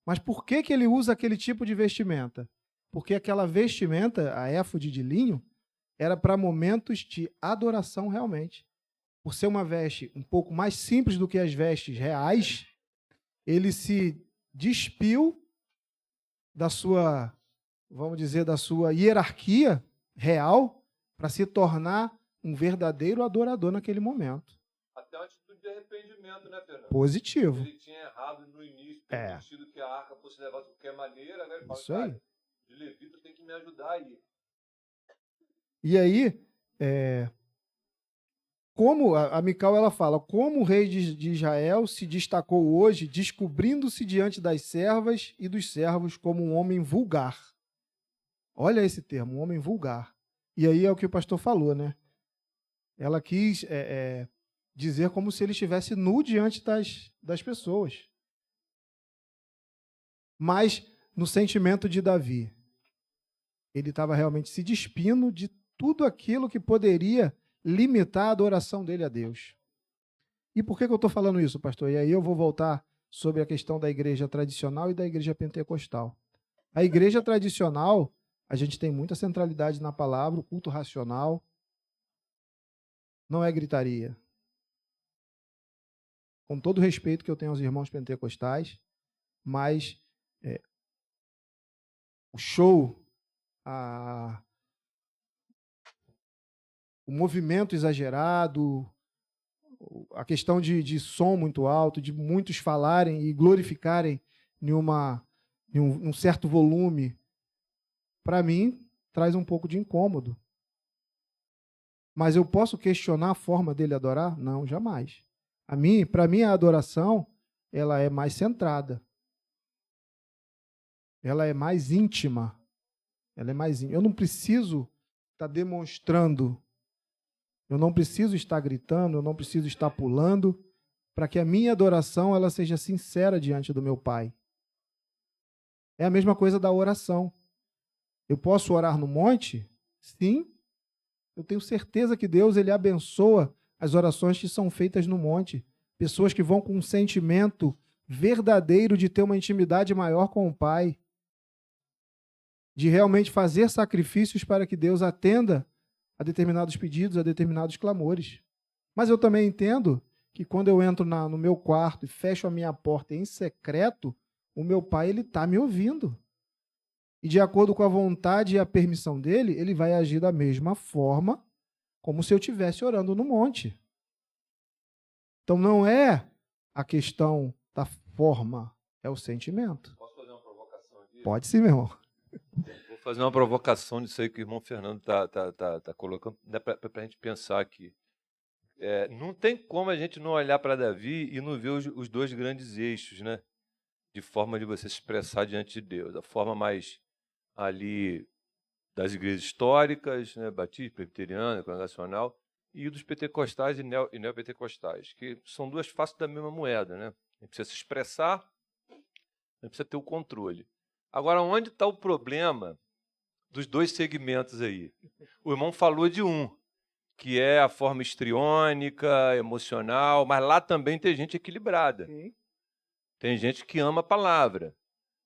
Mas por que ele usa aquele tipo de vestimenta? Porque aquela vestimenta, a éfode de linho, era para momentos de adoração realmente. Por ser uma veste um pouco mais simples do que as vestes reais, ele se despiu da sua, vamos dizer, da sua hierarquia real para se tornar um verdadeiro adorador naquele momento. Até uma atitude de arrependimento, né, Fernando? Positivo. Ele tinha errado no início, permitido que a arca fosse levada de qualquer maneira, né? Ele fala, Isso aí. De levita tem que me ajudar aí. E aí, como a Mical ela fala, como o rei de Israel se destacou hoje, descobrindo-se diante das servas e dos servos como um homem vulgar. Olha esse termo, um homem vulgar. E aí é o que o pastor falou, né? Ela quis dizer como se ele estivesse nu diante das pessoas. Mas no sentimento de Davi, ele estava realmente se despindo de tudo aquilo que poderia limitar a adoração dele a Deus. E por que eu estou falando isso, pastor? E aí eu vou voltar sobre a questão da igreja tradicional e da igreja pentecostal. A igreja tradicional, a gente tem muita centralidade na palavra, o culto racional. Não é gritaria. Com todo o respeito que eu tenho aos irmãos pentecostais, mas o show, o movimento exagerado, a questão de som muito alto, de muitos falarem e glorificarem em um certo volume, para mim, traz um pouco de incômodo. Mas eu posso questionar a forma dele adorar? Não, jamais. Para mim, a adoração, ela é mais centrada. Ela é mais íntima. Eu não preciso estar demonstrando, eu não preciso estar gritando, eu não preciso estar pulando, para que a minha adoração ela seja sincera diante do meu Pai. É a mesma coisa da oração. Eu posso orar no monte? Sim. Eu tenho certeza que Deus ele abençoa as orações que são feitas no monte. Pessoas que vão com um sentimento verdadeiro de ter uma intimidade maior com o Pai, de realmente fazer sacrifícios para que Deus atenda a determinados pedidos, a determinados clamores. Mas eu também entendo que quando eu entro no meu quarto e fecho a minha porta em secreto, o meu Pai ele está me ouvindo. E de acordo com a vontade e a permissão dele, ele vai agir da mesma forma como se eu estivesse orando no monte. Então não é a questão da forma, é o sentimento. Posso fazer uma provocação aqui? Pode sim, meu irmão. Vou fazer uma provocação nisso aí que o irmão Fernando tá colocando, para a gente pensar aqui. Não tem como a gente não olhar para Davi e não ver os dois grandes eixos, né? De forma de você se expressar diante de Deus. A forma mais ali das igrejas históricas, né? Batista, presbiteriana, congregacional, e dos pentecostais e neopentecostais, que são duas faces da mesma moeda, né? A gente precisa se expressar, a gente precisa ter o controle. Agora, onde está o problema dos dois segmentos aí? O irmão falou de um, que é a forma histriônica, emocional, mas lá também tem gente equilibrada. Sim. Tem gente que ama a palavra.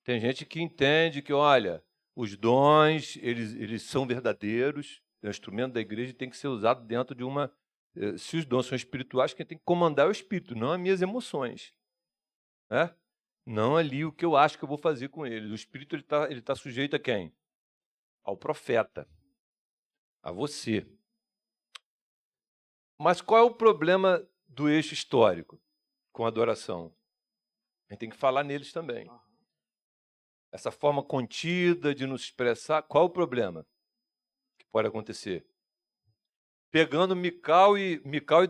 Tem gente que entende que, olha, os dons, eles são verdadeiros, o instrumento da igreja tem que ser usado dentro de uma... Se os dons são espirituais, quem tem que comandar é o espírito, não as minhas emoções. Né? Não ali o que eu acho que eu vou fazer com eles. O espírito ele tá sujeito a quem? Ao profeta, a você. Mas qual é o problema do eixo histórico com a adoração? A gente tem que falar neles também. Essa forma contida de nos expressar, qual é o problema que pode acontecer? Pegando Mical e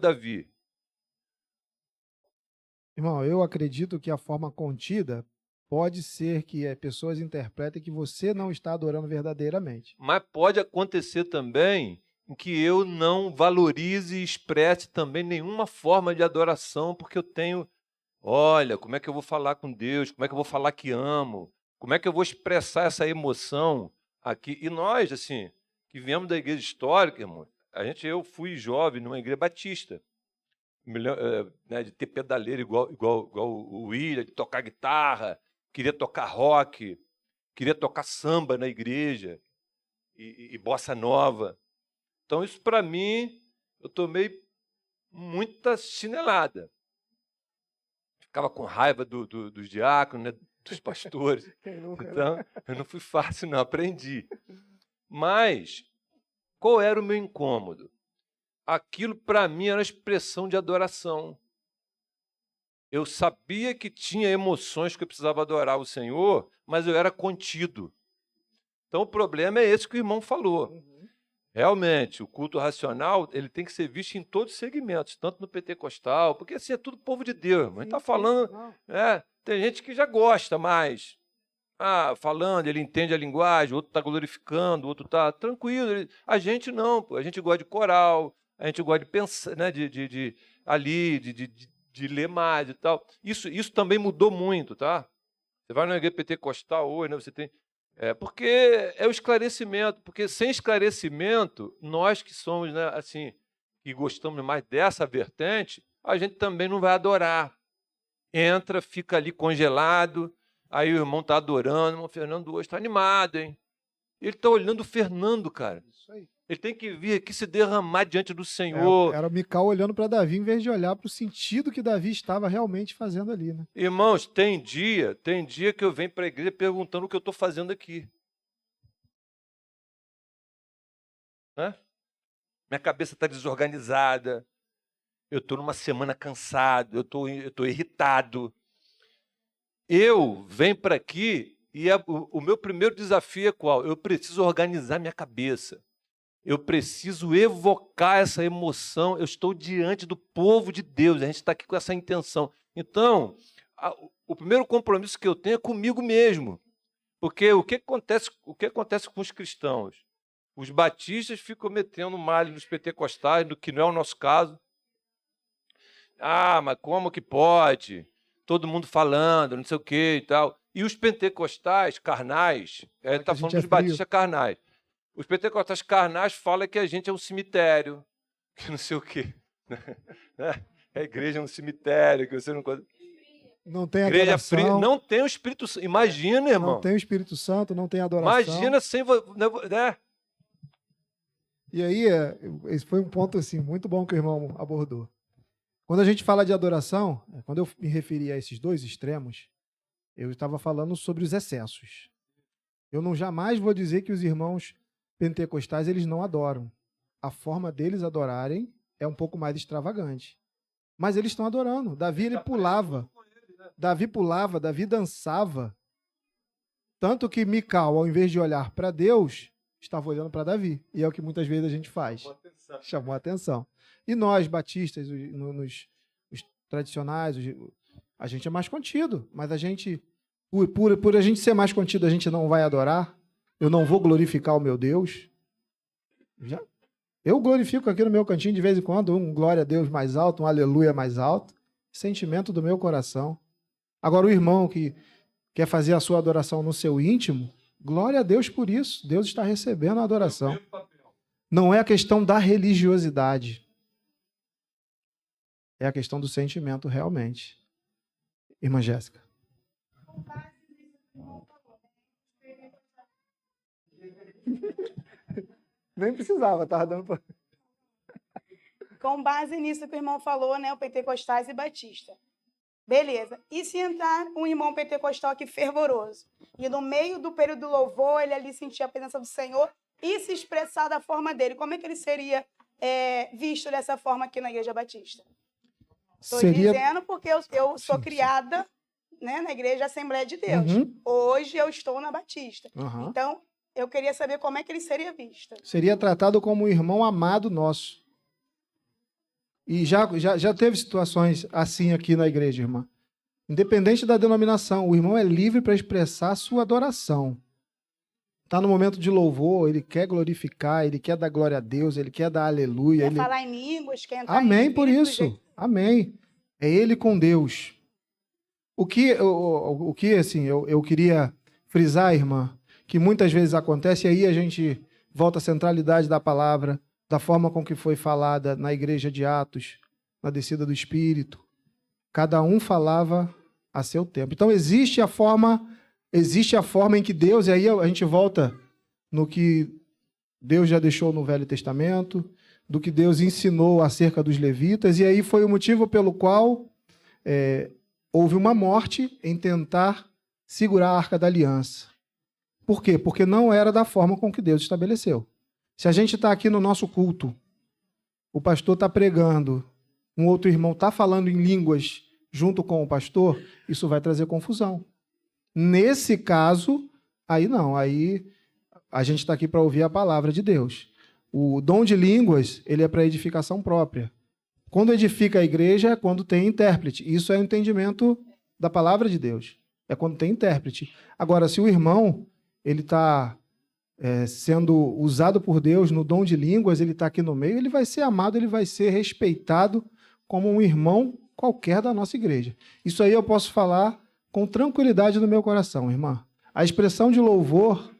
Davi. Irmão, eu acredito que a forma contida pode ser que pessoas interpretem que você não está adorando verdadeiramente. Mas pode acontecer também em que eu não valorize e expresse também nenhuma forma de adoração, porque eu tenho, olha, como é que eu vou falar com Deus? Como é que eu vou falar que amo? Como é que eu vou expressar essa emoção aqui? E nós, assim, que viemos da igreja histórica, irmão, eu fui jovem numa igreja batista, né, de ter pedaleiro igual o William, de tocar guitarra, queria tocar rock, queria tocar samba na igreja e bossa nova. Então, isso para mim, eu tomei muita chinelada. Ficava com raiva dos diáconos, né, dos pastores. Quem nunca, né? Então, eu não fui fácil, não, aprendi. Mas, qual era o meu incômodo? Aquilo, para mim, era uma expressão de adoração. Eu sabia que tinha emoções que eu precisava adorar o Senhor, mas eu era contido. Então, o problema é esse que o irmão falou. Realmente, o culto racional ele tem que ser visto em todos os segmentos, tanto no pentecostal, porque assim é tudo povo de Deus. Irmão. A gente está falando, tem gente que já gosta mais. Falando, ele entende a linguagem, o outro está glorificando, o outro está tranquilo. A gente não, pô. A gente gosta de coral, a gente gosta de pensar, né, de ler mais e tal. Isso também mudou muito, tá? Você vai na igreja pentecostal hoje, né, você tem... porque é o esclarecimento, porque sem esclarecimento, nós que somos, né, assim, que gostamos mais dessa vertente, a gente também não vai adorar. Entra, fica ali congelado, aí o irmão está adorando, o irmão Fernando hoje está animado, hein? Ele está olhando o Fernando, cara. Isso aí. Ele tem que vir aqui se derramar diante do Senhor. Era o Mical olhando para Davi, em vez de olhar para o sentido que Davi estava realmente fazendo ali, né? Irmãos, tem dia que eu venho para a igreja perguntando o que eu estou fazendo aqui. Né? Minha cabeça está desorganizada. Eu estou numa semana cansado. Eu estou irritado. Eu venho para aqui e o meu primeiro desafio é qual? Eu preciso organizar minha cabeça. Eu preciso evocar essa emoção. Eu estou diante do povo de Deus. A gente está aqui com essa intenção. Então, o primeiro compromisso que eu tenho é comigo mesmo. Porque o que acontece com os cristãos? Os batistas ficam metendo malho nos pentecostais, no que não é o nosso caso. Mas como que pode? todo mundo falando, não sei o que e tal. E os pentecostais carnais, ele está falando dos batistas carnais. Os pentecostais carnais falam que a gente é um cemitério, que não sei o quê. A igreja é um cemitério, que você não... Não tem igreja adoração. Fria, não tem o Espírito Santo. Imagina, irmão. Não tem o Espírito Santo, não tem adoração. Imagina sem... Né? E aí, esse foi um ponto assim, muito bom que o irmão abordou. Quando a gente fala de adoração, quando eu me referi a esses dois extremos, eu estava falando sobre os excessos. Eu não jamais vou dizer que os irmãos pentecostais eles não adoram. A forma deles adorarem é um pouco mais extravagante. Mas eles estão adorando. Davi, ele pulava. Davi dançava. Tanto que Mical, ao invés de olhar para Deus, estava olhando para Davi. E é o que muitas vezes a gente faz. Chamou a atenção. E nós, batistas, os tradicionais, a gente é mais contido. Mas a gente, por a gente ser mais contido, a gente não vai adorar. Eu não vou glorificar o meu Deus. Eu glorifico aqui no meu cantinho de vez em quando um glória a Deus mais alto, um aleluia mais alto. Sentimento do meu coração. Agora o irmão que quer fazer a sua adoração no seu íntimo, glória a Deus por isso. Deus está recebendo a adoração. Não é a questão da religiosidade. É a questão do sentimento realmente. Irmã Jéssica. Nem precisava, estava dando para... Com base nisso que o irmão falou, né? O pentecostais e batista. Beleza. E se entrar um irmão pentecostal aqui fervoroso, e no meio do período do louvor, ele ali sentir a presença do Senhor e se expressar da forma dele, como é que ele seria visto dessa forma aqui na Igreja Batista? Estou dizendo porque eu sou criada, né, na Igreja Assembleia de Deus. Hoje eu estou na Batista. Então, eu queria saber como é que ele seria visto. Seria tratado como um irmão amado nosso. E já teve situações assim aqui na igreja, irmã. Independente da denominação, o irmão é livre para expressar a sua adoração. Está no momento de louvor, ele quer glorificar, ele quer dar glória a Deus, ele quer dar aleluia. Quer falar em línguas, quer entrar Amém em por isso. Amém. É ele com Deus. O que assim, eu queria frisar, irmã, que muitas vezes acontece, e aí a gente volta à centralidade da palavra, da forma com que foi falada na igreja de Atos, na descida do Espírito. Cada um falava a seu tempo. Então existe a forma em que Deus, e aí a gente volta no que Deus já deixou no Velho Testamento, do que Deus ensinou acerca dos levitas, e aí foi o motivo pelo qual houve uma morte em tentar segurar a Arca da Aliança. Por quê? Porque não era da forma com que Deus estabeleceu. Se a gente está aqui no nosso culto, o pastor está pregando, um outro irmão está falando em línguas junto com o pastor, isso vai trazer confusão. Nesse caso, aí não, aí a gente está aqui para ouvir a palavra de Deus. O dom de línguas, ele é para edificação própria. Quando edifica a igreja é quando tem intérprete. Isso é o entendimento da palavra de Deus. É quando tem intérprete. Agora, se o irmão ele está sendo usado por Deus no dom de línguas, ele está aqui no meio, ele vai ser amado, ele vai ser respeitado como um irmão qualquer da nossa igreja. Isso aí eu posso falar com tranquilidade no meu coração, irmã. A expressão de louvor,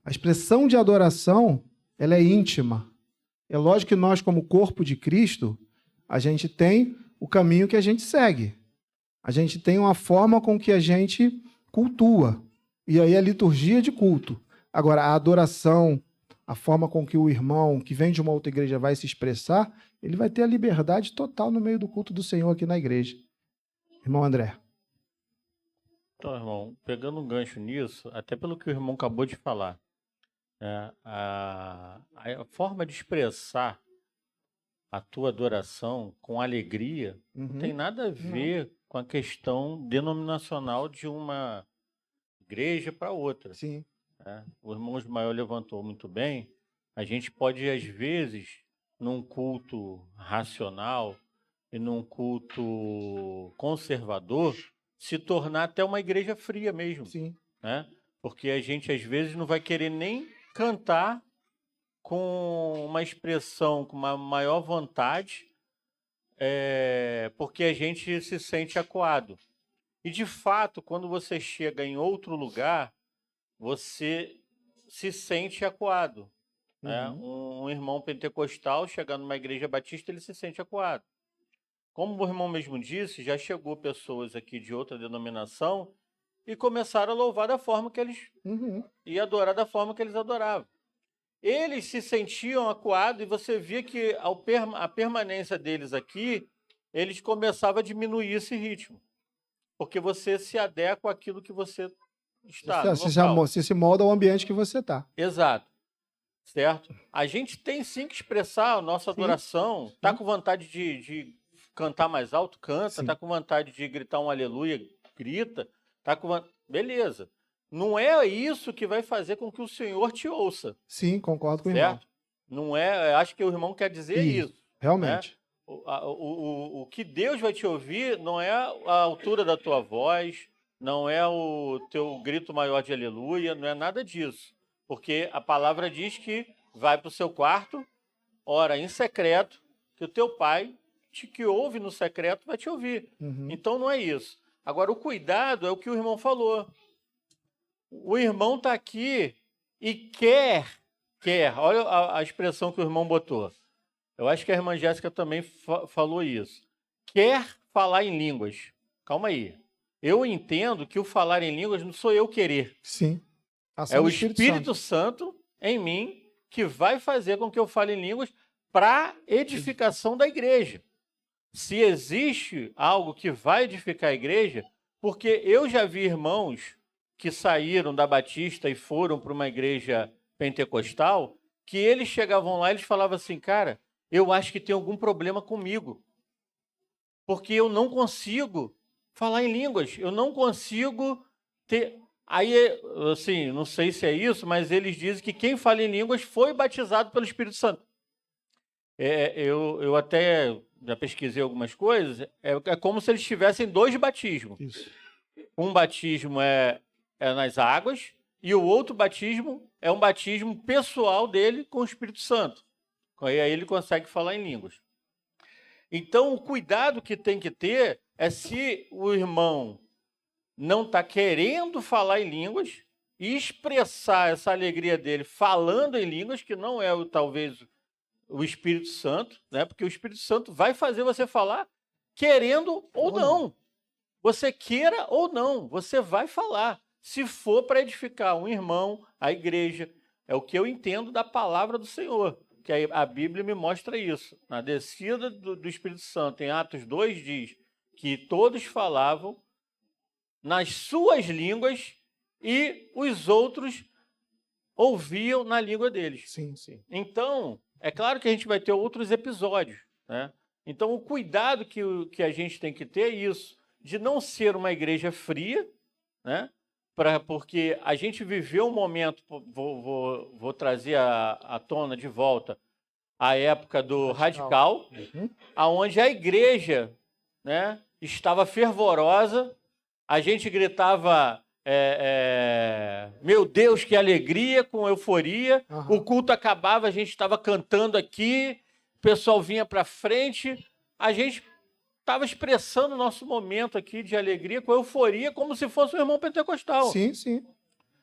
a expressão de adoração, ela é íntima. É lógico que nós, como corpo de Cristo, a gente tem o caminho que a gente segue. A gente tem uma forma com que a gente cultua. E aí a liturgia de culto. Agora, a adoração, a forma com que o irmão que vem de uma outra igreja vai se expressar, ele vai ter a liberdade total no meio do culto do Senhor aqui na igreja. Irmão André. Então, irmão, pegando um gancho nisso, até pelo que o irmão acabou de falar, a forma de expressar a tua adoração com alegria não tem nada a ver com a questão denominacional de uma igreja para outra. Sim. O irmão Ismael levantou muito bem. A gente pode, às vezes, num culto racional e num culto conservador, se tornar até uma igreja fria mesmo. Sim. Né? Porque a gente, às vezes, não vai querer nem cantar com uma expressão, com uma maior vontade, porque a gente se sente acuado. E, de fato, quando você chega em outro lugar, você se sente acuado. Né? Um irmão pentecostal chegando numa igreja batista, ele se sente acuado. Como o irmão mesmo disse, já chegou pessoas aqui de outra denominação e começaram a louvar da forma que eles... e adorar da forma que eles adoravam. Eles se sentiam acuados e você via que a permanência deles aqui, eles começavam a diminuir esse ritmo. Porque você se adequa àquilo que você está. Você se molda ao ambiente que você está. Exato. Certo? A gente tem sim que expressar a nossa adoração. Está com vontade de cantar mais alto? Canta. Está com vontade de gritar um aleluia? Grita. Tá com... Beleza. Não é isso que vai fazer com que o Senhor te ouça. Sim, concordo com o certo? irmão. Não é, acho que o irmão quer dizer isso. Realmente. Né? O que Deus vai te ouvir não é a altura da tua voz, não é o teu grito maior de aleluia, não é nada disso. Porque a palavra diz que vai para o seu quarto, ora em secreto, que o teu pai, que ouve no secreto, vai te ouvir. Então não é isso. Agora, o cuidado é o que o irmão falou. O irmão está aqui e quer. Olha a expressão que o irmão botou. Eu acho que a irmã Jéssica também falou isso. Quer falar em línguas. Calma aí. Eu entendo que o falar em línguas não sou eu querer. Sim. É o Espírito Santo em mim que vai fazer com que eu fale em línguas para edificação da igreja. Se existe algo que vai edificar a igreja, porque eu já vi irmãos que saíram da Batista e foram para uma igreja pentecostal, que eles chegavam lá e eles falavam assim, cara, eu acho que tem algum problema comigo, porque eu não consigo falar em línguas, eu não consigo ter... Aí, assim, não sei se é isso, mas eles dizem que quem fala em línguas foi batizado pelo Espírito Santo. Eu até já pesquisei algumas coisas, é como se eles tivessem dois batismos. Isso. Um batismo é nas águas e o outro batismo é um batismo pessoal dele com o Espírito Santo. Aí ele consegue falar em línguas. Então, o cuidado que tem que ter é se o irmão não está querendo falar em línguas e expressar essa alegria dele falando em línguas, que não é talvez o Espírito Santo, né? Porque o Espírito Santo vai fazer você falar querendo ou não. Você queira ou não, você vai falar. Se for para edificar um irmão, a igreja, é o que eu entendo da palavra do Senhor. Que a Bíblia me mostra isso. Na descida do Espírito Santo, em Atos 2, diz que todos falavam nas suas línguas e os outros ouviam na língua deles. Sim, sim. Então, é claro que a gente vai ter outros episódios, né? Então, o cuidado que a gente tem que ter é isso, de não ser uma igreja fria, né? Porque a gente viveu um momento, vou trazer à tona de volta, a época do radical, onde a igreja, né, estava fervorosa, a gente gritava, meu Deus, que alegria, com euforia, o culto acabava, a gente estava cantando aqui, o pessoal vinha para frente, a gente estava expressando o nosso momento aqui de alegria, com euforia, como se fosse um irmão pentecostal. Sim, sim.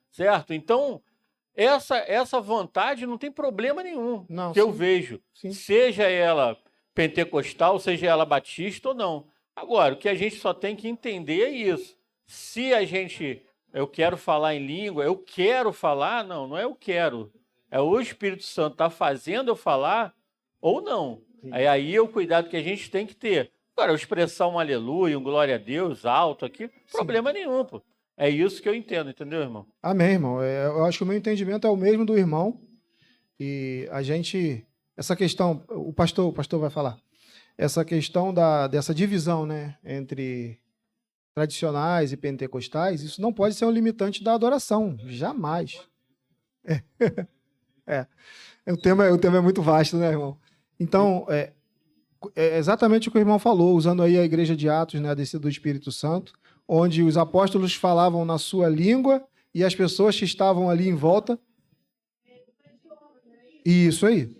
Certo? Então, essa vontade não tem problema nenhum que eu vejo. Sim. Seja ela pentecostal, seja ela batista ou não. Agora, o que a gente só tem que entender é isso. Se eu quero falar em língua, eu quero falar, não é eu quero. É o Espírito Santo está fazendo eu falar ou não. Aí é o cuidado que a gente tem que ter. Agora, eu expressar um aleluia, um glória a Deus alto aqui, problema nenhum, pô. É isso que eu entendo, entendeu, irmão? Amém, irmão. Eu acho que o meu entendimento é o mesmo do irmão. E a gente... Essa questão... O pastor vai falar. Essa questão dessa divisão, né, entre tradicionais e pentecostais, isso não pode ser um limitante da adoração. Jamais. O tema é muito vasto, né, irmão? Então, é exatamente o que o irmão falou, usando aí a igreja de Atos, né, a descida do Espírito Santo, onde os apóstolos falavam na sua língua e as pessoas que estavam ali em volta... Isso aí.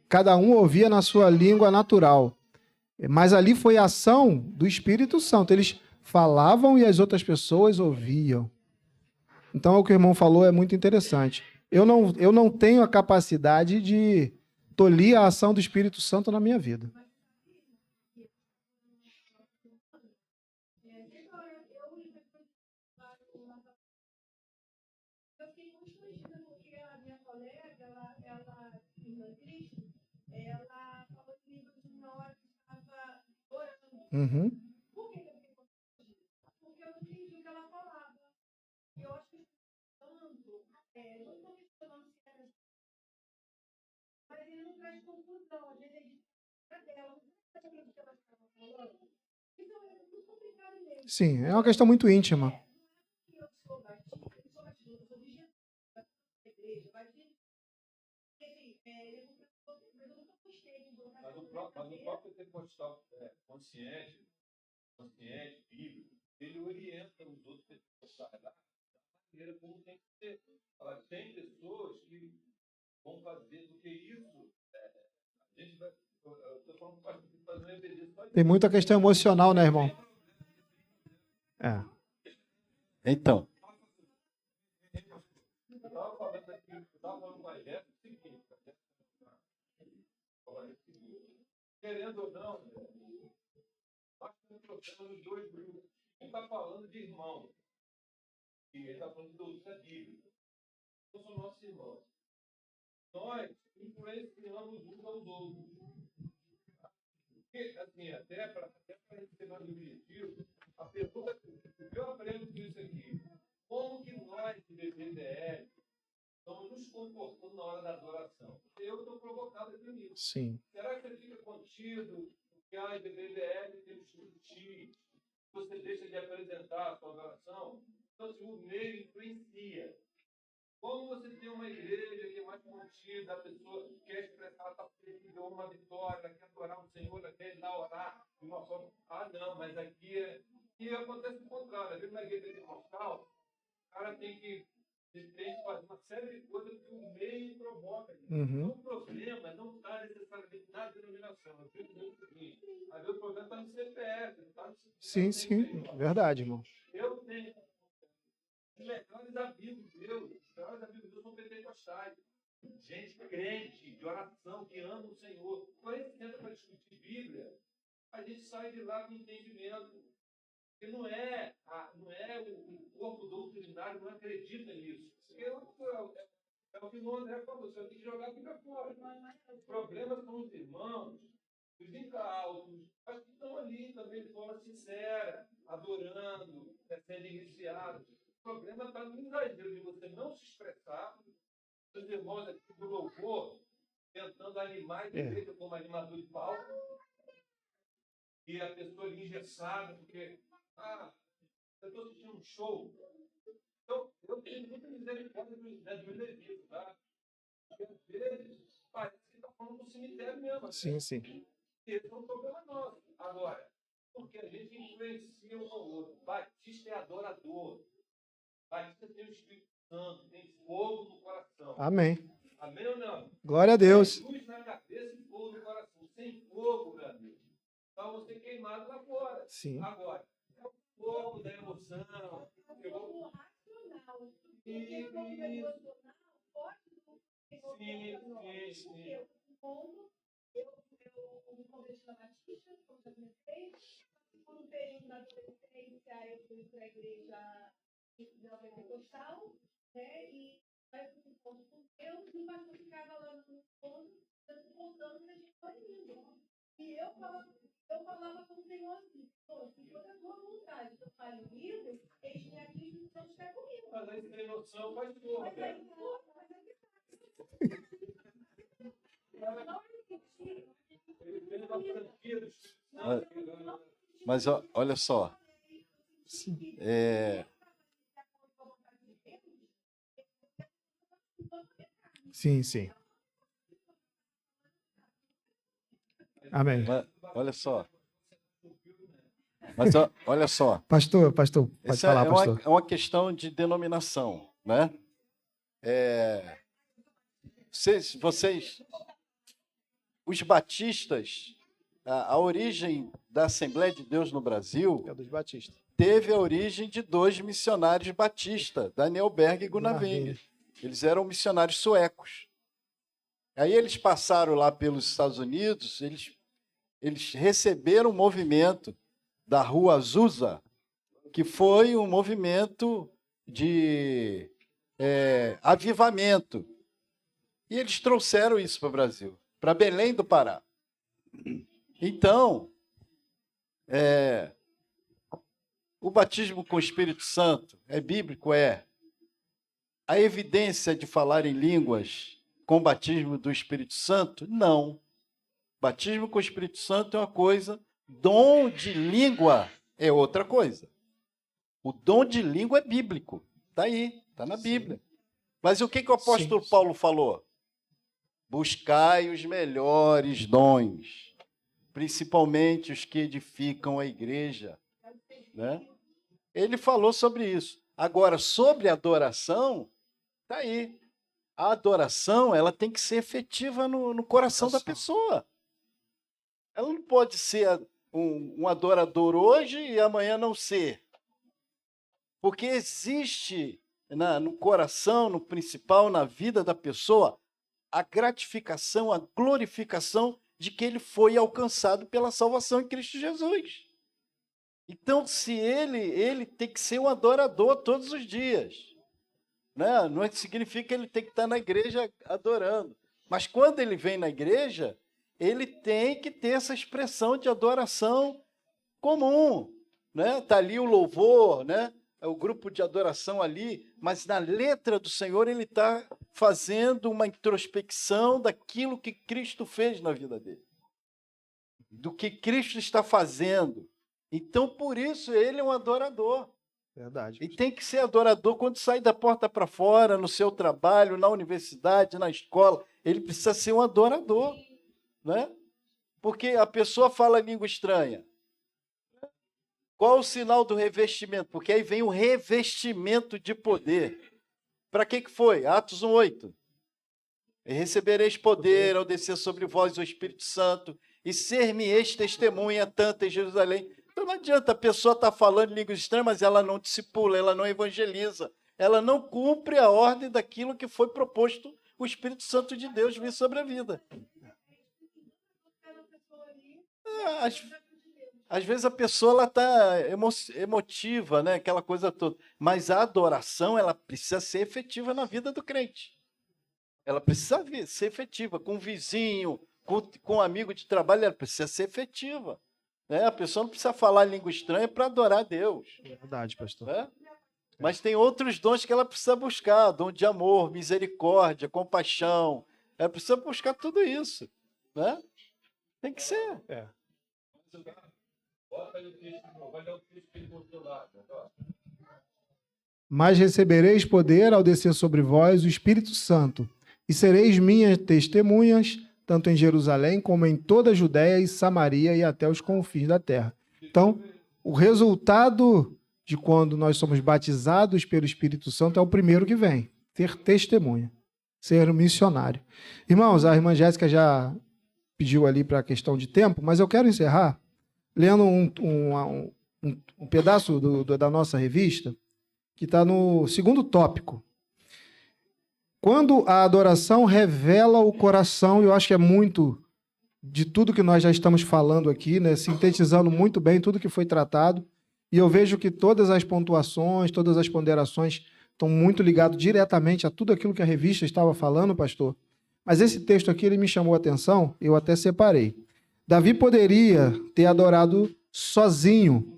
Cada um ouvia na sua língua natural. Mas ali foi a ação do Espírito Santo. Eles falavam e as outras pessoas ouviam. Então, o que o irmão falou é muito interessante. Eu não tenho a capacidade de tolir a ação do Espírito Santo na minha vida. Uhum. Sim, é uma questão muito íntima. Mas o próprio pentecostal consciente, bíblico, ele orienta os outros pentecostais da maneira como tem que ser. Tem pessoas que vão fazer do que isso. A gente vai. Eu estou falando para fazer uma obediência. Tem muita questão emocional, né, irmão? É. Então. Eu estava falando aqui, eu estava falando com a Jéssica, o seguinte, querendo ou não, nós temos problema nos dois grupos. Um está falando de irmão, e ele está falando de doutrina bíblica. Então são nossos irmãos. Nós influenciamos uns aos outros. Porque, assim, até para ser mais objetivo, a pergunta que eu aprendo com isso aqui, como que nós, de BBDL, estamos nos comportando na hora da adoração? Eu estou provocado aqui nisso. Sim. Será que você fica contido? Porque a BBDL tem um estudo X, você deixa de apresentar a sua adoração? Então, assim, o meio influencia. Como você tem uma igreja que é mais contida, a pessoa quer expressar, ela está feliz, deu uma vitória, ela quer adorar o Senhor, ela quer ir lá orar de uma forma. Ah, não, mas aqui é. E acontece o contrário. Às vezes na igreja pentecostal, o cara tem que fazer uma série de coisas que o meio provoca. Uhum. Então, o problema não está necessariamente na denominação. Eu fico muito seguinte. Às vezes o problema está no CPF. Está no Sim, sim. Verdade, irmão. Eu tenho os melhores amigos meus. Os melhores amigos meus são pentecostais. Gente crente, de oração, que ama o Senhor. Quando a gente tenta para discutir Bíblia, a gente sai de lá com entendimento. Porque não é o corpo doutrinário, não acredita nisso. Porque é o que o André falou, você tem que jogar a Bíblia fora. O problema são os irmãos, os incautos, mas que estão ali também de forma sincera, adorando, sendo iniciados. O problema está no exagero de você não se expressar. Os irmãos aqui do louvor, tentando animar a igreja como animador de palco, e a pessoa ali engessada, porque eu estou assistindo um show. Então, eu tenho muita misericórdia dos levitas, tá? Porque às vezes parece que está falando do cemitério mesmo. Sim, sim. Esse é um problema nosso. Agora, porque a gente influencia um ao outro. Batista é adorador. Batista tem o Espírito Santo, tem fogo no coração. Amém. Amém ou não? Glória a Deus. Tem luz na cabeça e fogo no coração. Sem fogo, meu amigo, então você queimado lá fora. Sim. Agora, é o fogo da emoção. Um período da adolescência, eu fui para a igreja pentecostal, né? E aí eu fui com Deus, e o pastor ficava lá no fundo, voltando que a gente foi indo. E eu falava com o Senhor assim, se for a tua vontade, eu falo livre, eis-me aqui, não está comigo. Mas aí você tem noção, faz tudo. Mas aí, Mas olha só. Sim, sim. Amém. Olha só. Mas olha só. Pastor, pode Essa falar, pastor. É uma questão de denominação, né? Vocês, os batistas, a origem da Assembleia de Deus no Brasil É dos batistas. teve a origem de 2 missionários batistas, Daniel Berg e Gunnar Wenger. Eles eram missionários suecos. Aí eles passaram lá pelos Estados Unidos, eles receberam um movimento da Rua Azusa, que foi um movimento de avivamento. E eles trouxeram isso para o Brasil, para Belém do Pará. Então, o batismo com o Espírito Santo é bíblico? É. A evidência de falar em línguas com o batismo do Espírito Santo? Não. Batismo com o Espírito Santo é uma coisa, dom de língua é outra coisa. O dom de língua é bíblico. Está aí, está na Bíblia. Mas o que o apóstolo Paulo falou? Buscai os melhores dons, principalmente os que edificam a igreja. Né? Ele falou sobre isso. Agora, sobre adoração, está aí. A adoração ela tem que ser efetiva no coração da pessoa. Ela não pode ser um adorador hoje e amanhã não ser. Porque existe no coração, no principal, na vida da pessoa, a gratificação, a glorificação de que ele foi alcançado pela salvação em Cristo Jesus. Então, se ele tem que ser um adorador todos os dias. Né? Não significa que ele tem que estar na igreja adorando. Mas quando ele vem na igreja, ele tem que ter essa expressão de adoração comum. Né? Está ali o louvor, né? O grupo de adoração ali, mas na letra do Senhor ele está fazendo uma introspecção daquilo que Cristo fez na vida dele. Do que Cristo está fazendo. Então, por isso, ele é um adorador. Verdade. E tem que ser adorador quando sai da porta para fora, no seu trabalho, na universidade, na escola. Ele precisa ser um adorador. Né? Porque a pessoa fala língua estranha. Qual o sinal do revestimento? Porque aí vem o revestimento de poder. Para que foi? Atos 1:8. E recebereis poder ao descer sobre vós o Espírito Santo, e ser-me-eis testemunha tanto em Jerusalém. Então não adianta a pessoa estar falando línguas estranhas, mas ela não discipula, ela não evangeliza, ela não cumpre a ordem daquilo que foi proposto o Espírito Santo de Deus vir sobre a vida. Às vezes a pessoa está emotiva, né? Aquela coisa toda. Mas a adoração ela precisa ser efetiva na vida do crente. Ela precisa ser efetiva. Com o vizinho, com um amigo de trabalho, ela precisa ser efetiva. Né? A pessoa não precisa falar língua estranha para adorar a Deus. É verdade, pastor. Né? Mas tem outros dons que ela precisa buscar. Dom de amor, misericórdia, compaixão. Ela precisa buscar tudo isso. Né? Tem que ser. Mas recebereis poder ao descer sobre vós o Espírito Santo, e sereis minhas testemunhas, tanto em Jerusalém como em toda a Judéia e Samaria e até os confins da terra. Então, o resultado de quando nós somos batizados pelo Espírito Santo é o primeiro que vem, ter testemunha, ser um missionário. Irmãos, a irmã Jéssica já pediu ali para a questão de tempo, mas eu quero encerrar lendo um pedaço da nossa revista, que está no 2º tópico. Quando a adoração revela o coração, eu acho que é muito de tudo que nós já estamos falando aqui, né, sintetizando muito bem tudo que foi tratado, e eu vejo que todas as pontuações, todas as ponderações estão muito ligadas diretamente a tudo aquilo que a revista estava falando, pastor. Mas esse texto aqui ele me chamou a atenção, eu até separei. Davi poderia ter adorado sozinho,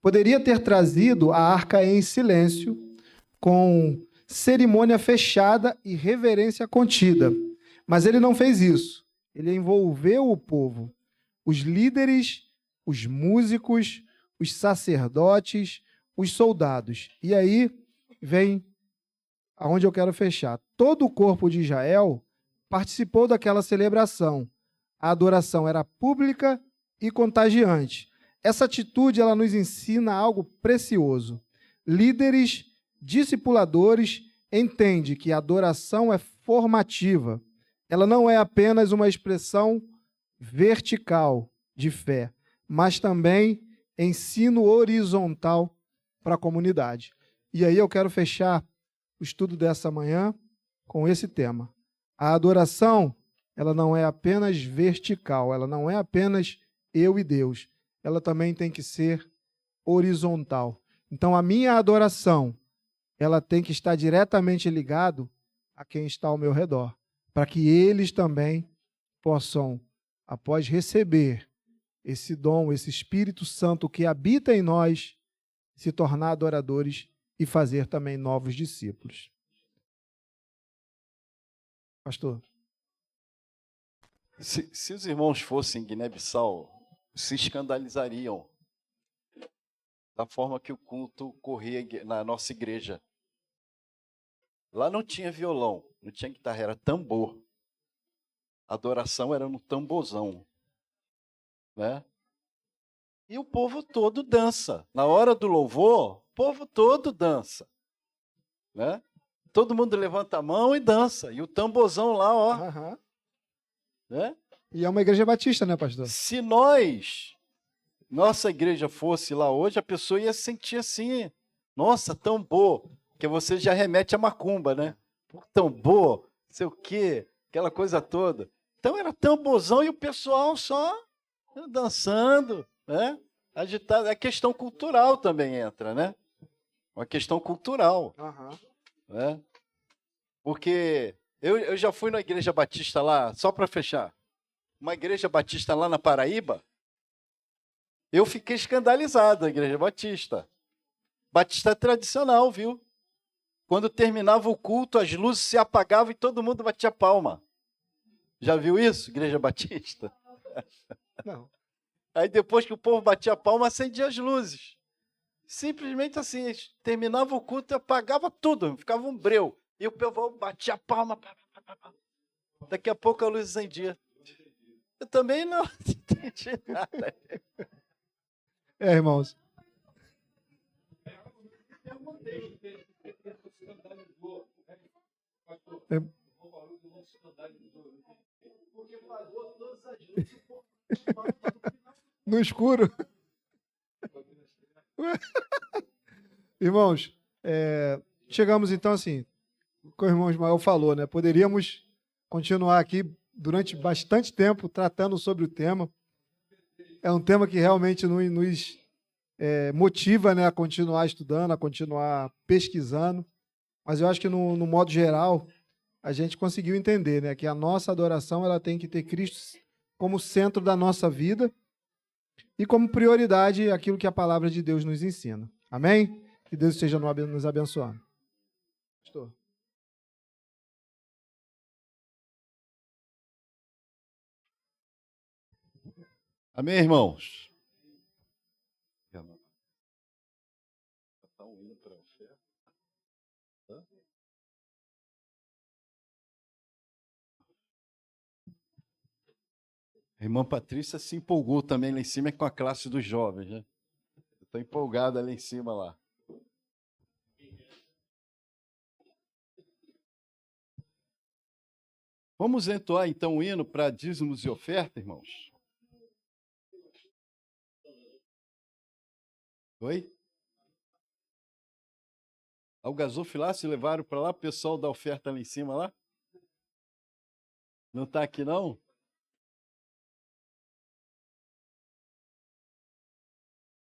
poderia ter trazido a arca em silêncio, com cerimônia fechada e reverência contida. Mas ele não fez isso. Ele envolveu o povo, os líderes, os músicos, os sacerdotes, os soldados. E aí vem aonde eu quero fechar. Todo o corpo de Israel participou daquela celebração. A adoração era pública e contagiante. Essa atitude ela nos ensina algo precioso. Líderes, discipuladores, entendem que a adoração é formativa. Ela não é apenas uma expressão vertical de fé, mas também ensino horizontal para a comunidade. E aí eu quero fechar o estudo dessa manhã com esse tema. A adoração, ela não é apenas vertical, ela não é apenas eu e Deus. Ela também tem que ser horizontal. Então, a minha adoração, ela tem que estar diretamente ligado a quem está ao meu redor, para que eles também possam, após receber esse dom, esse Espírito Santo que habita em nós, se tornar adoradores e fazer também novos discípulos. Pastor. Se os irmãos fossem em Guiné-Bissau, se escandalizariam da forma que o culto corria na nossa igreja. Lá não tinha violão, não tinha guitarra, era tambor. A adoração era no tamborzão, né? E o povo todo dança. Na hora do louvor, o povo todo dança, né? Todo mundo levanta a mão e dança. E o tamborzão lá, ó. Uhum. Né? E é uma igreja batista, né, pastor? Se nossa igreja fosse lá hoje, a pessoa ia sentir assim, nossa, tambor, que você já remete a macumba, né? Tambor, não sei o quê, aquela coisa toda. Então era tamborzão e o pessoal só dançando, né? Agitado. A questão cultural também entra, né? Uma questão cultural. Né? Porque eu já fui na igreja batista lá, só para fechar, uma igreja batista lá na Paraíba, eu fiquei escandalizado, a igreja batista. Batista tradicional, viu? Quando terminava o culto, as luzes se apagavam e todo mundo batia palma. Já viu isso, igreja batista? Não. Aí depois que o povo batia palma, acendia as luzes. Simplesmente assim, terminava o culto e apagava tudo, ficava um breu. E o povo batia a palma. Daqui a pouco a luz acendia. Eu também não entendi nada. Irmãos. No escuro. Irmãos, chegamos então assim, o que o irmão Ismael falou, né? Poderíamos continuar aqui durante bastante tempo tratando sobre o tema. É um tema que realmente nos motiva, né, a continuar estudando, a continuar pesquisando. Mas eu acho que no modo geral a gente conseguiu entender, né, que a nossa adoração ela tem que ter Cristo como centro da nossa vida e como prioridade aquilo que a palavra de Deus nos ensina. Amém? Que Deus esteja nos abençoando. Pastor. Amém, irmãos? A irmã Patrícia se empolgou também lá em cima com a classe dos jovens, né? Estou empolgada lá em cima lá. Vamos entoar então o hino para dízimos e oferta, irmãos? Oi? Ao gasofilácio levaram para lá o pessoal da oferta lá em cima lá? Não está aqui não?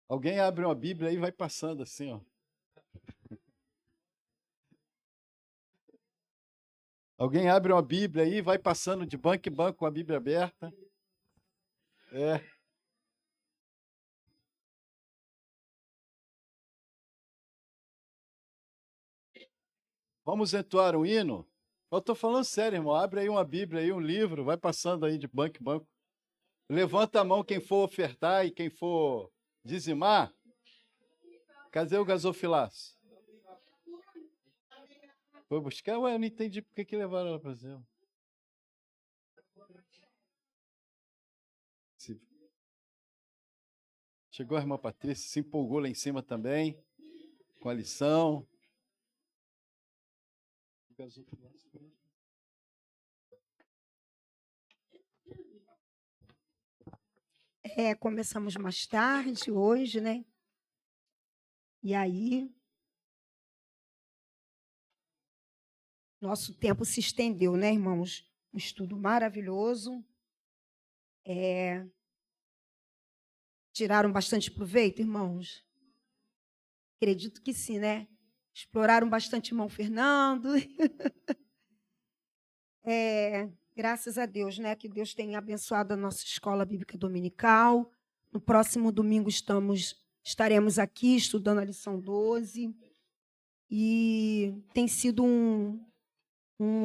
Alguém abre uma Bíblia aí e vai passando assim, ó. Alguém abre uma Bíblia aí e vai passando de banco em banco com a Bíblia aberta. Vamos entoar um hino? Eu estou falando sério, irmão. Abre aí uma Bíblia, aí um livro, vai passando aí de banco em banco. Levanta a mão quem for ofertar e quem for dizimar. Cadê o gasofilácio? Foi buscar? Ué, eu não entendi por que levaram ela para cima. Chegou a irmã Patrícia, se empolgou lá em cima também, com a lição. Começamos mais tarde hoje, né? E aí, nosso tempo se estendeu, né, irmãos? Um estudo maravilhoso. Tiraram bastante proveito, irmãos? Acredito que sim, né? Exploraram bastante o irmão Fernando. Graças a Deus, né? Que Deus tenha abençoado a nossa escola bíblica dominical. No próximo domingo estaremos aqui estudando a lição 12. E tem sido um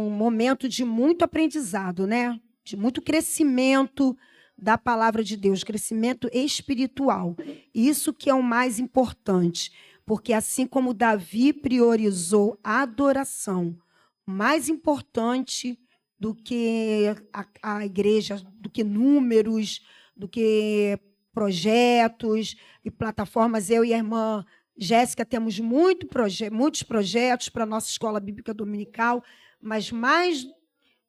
momento de muito aprendizado, né? De muito crescimento da palavra de Deus, crescimento espiritual. Isso que é o mais importante, porque assim como Davi priorizou a adoração, mais importante do que a igreja, do que números, do que projetos e plataformas. Eu e a irmã Jéssica temos muitos projetos para a nossa escola bíblica dominical, mas mais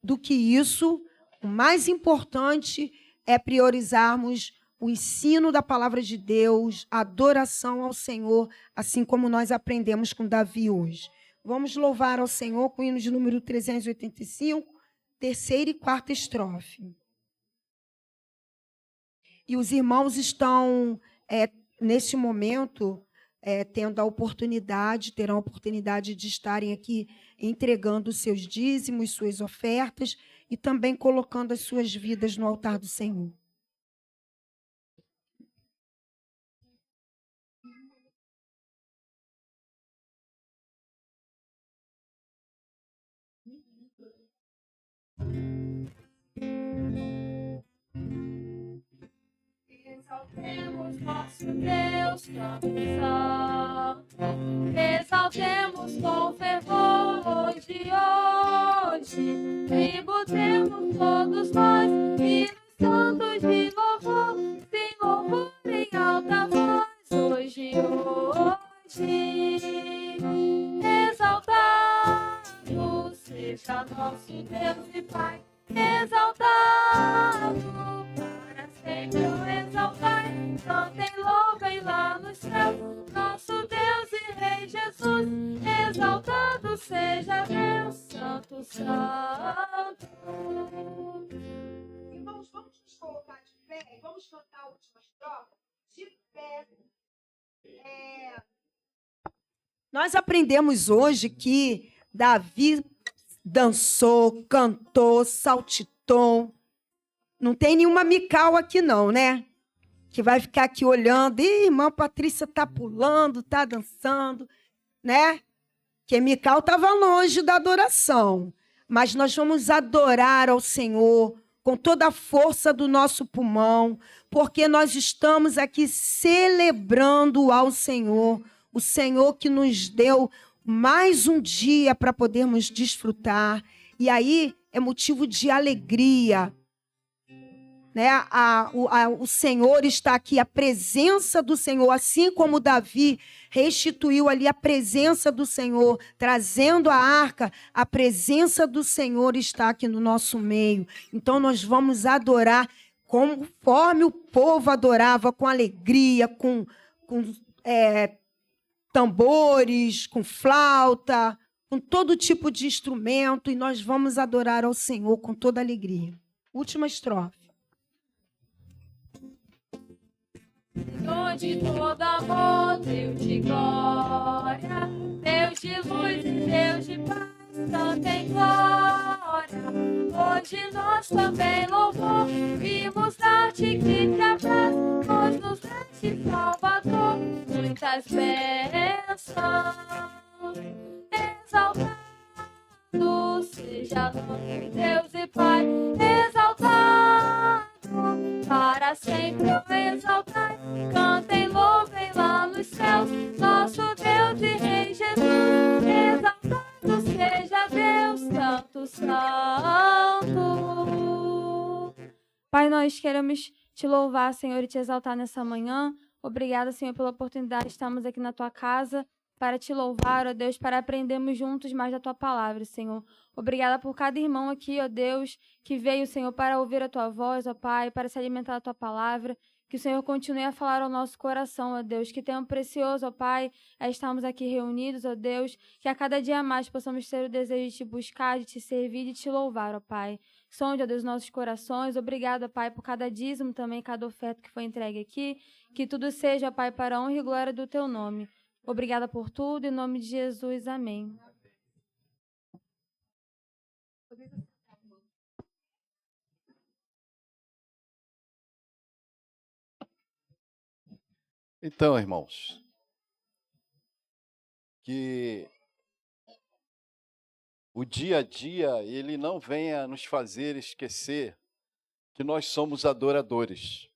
do que isso, o mais importante é priorizarmos o ensino da palavra de Deus, a adoração ao Senhor, assim como nós aprendemos com Davi hoje. Vamos louvar ao Senhor com o hino de número 385, terceira e quarta estrofe. E os irmãos estão, neste momento, terão a oportunidade de estarem aqui entregando os seus dízimos, suas ofertas e também colocando as suas vidas no altar do Senhor. Exaltemos nosso Deus, Santo, exaltemos com fervor hoje, tributemos todos nós hinos santos de louvor, sem louvor em alta voz, hoje. Exaltado seja nosso Deus e Pai, exaltado para sempre o exaltai, cantem, louvem lá no céu, nosso Deus e Rei Jesus, exaltado seja Deus, Santo, Santo. Irmãos, vamos nos colocar de pé e vamos cantar a última estrofe de pé. Nós aprendemos hoje que Davi dançou, cantou, saltitou. Não tem nenhuma Mical aqui não, né? Que vai ficar aqui olhando. Ih, irmã Patrícia tá pulando, tá dançando, né? Que Mical estava longe da adoração. Mas nós vamos adorar ao Senhor com toda a força do nosso pulmão, porque nós estamos aqui celebrando ao Senhor, o Senhor que nos deu mais um dia para podermos desfrutar. E aí é motivo de alegria, né? O Senhor está aqui, a presença do Senhor, assim como Davi restituiu ali a presença do Senhor, trazendo a arca, a presença do Senhor está aqui no nosso meio. Então nós vamos adorar conforme o povo adorava, com alegria, com tambores, com flauta, com todo tipo de instrumento, e nós vamos adorar ao Senhor com toda alegria. Última estrofe. Senhor de todo amor, Deus de glória, Deus de luz e Deus de paz, cantem glória. Hoje nós também louvor, vimos dar-te que te apraz, pois nos deste Salvador muitas bênçãos. Exaltado seja nosso Deus e Pai, exaltado para sempre o exaltai, cantem, louvem lá nos céus, nosso Deus e Rei Jesus, exaltado seja Deus, Santo, Santo. Pai, nós queremos te louvar, Senhor, e te exaltar nessa manhã. Obrigada, Senhor, pela oportunidade de estarmos aqui na tua casa para te louvar, ó Deus, para aprendermos juntos mais da tua palavra, Senhor. Obrigada por cada irmão aqui, ó Deus, que veio, Senhor, para ouvir a tua voz, ó Pai, para se alimentar da tua palavra. Que o Senhor continue a falar ao nosso coração, ó Deus. Que tempo precioso, ó Pai, é estarmos aqui reunidos, ó Deus. Que a cada dia mais possamos ter o desejo de te buscar, de te servir e de te louvar, ó Pai. Sonde, ó Deus, nossos corações. Obrigado, ó Pai, por cada dízimo também, cada oferta que foi entregue aqui. Que tudo seja, ó Pai, para a honra e glória do teu nome. Obrigada por tudo, em nome de Jesus. Amém. Então, irmãos, que o dia a dia ele não venha nos fazer esquecer que nós somos adoradores.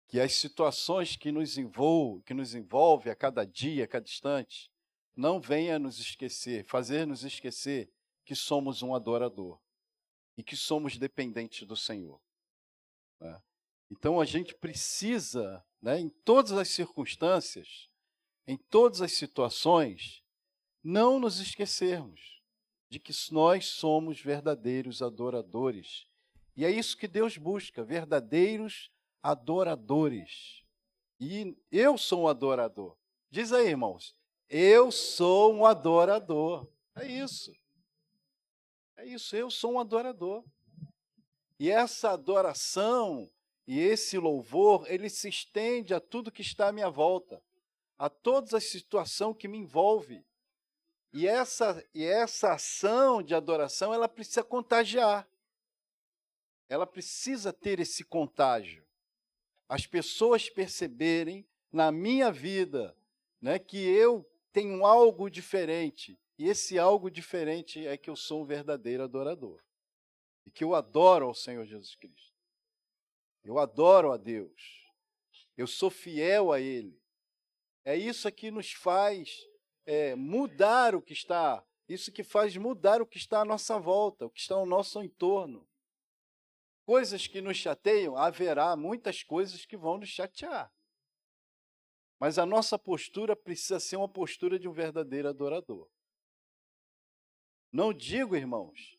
Que as situações que nos envolve a cada dia, a cada instante, não venha nos esquecer, fazer nos esquecer que somos um adorador e que somos dependentes do Senhor, né? Então a gente precisa, né, em todas as circunstâncias, em todas as situações, não nos esquecermos de que nós somos verdadeiros adoradores. E é isso que Deus busca, verdadeiros adoradores. E eu sou um adorador. Diz aí, irmãos, eu sou um adorador. É isso. É isso, eu sou um adorador. E essa adoração e esse louvor, ele se estende a tudo que está à minha volta, a todas as situações que me envolvem. E essa ação de adoração, ela precisa contagiar. Ela precisa ter esse contágio. As pessoas perceberem na minha vida, né, que eu tenho algo diferente. E esse algo diferente é que eu sou um verdadeiro adorador. E que eu adoro ao Senhor Jesus Cristo. Eu adoro a Deus. Eu sou fiel a Ele. É isso que nos faz mudar o que está. Isso que faz mudar o que está à nossa volta, o que está ao nosso entorno. Coisas que nos chateiam, haverá muitas coisas que vão nos chatear. Mas a nossa postura precisa ser uma postura de um verdadeiro adorador. Não digo, irmãos,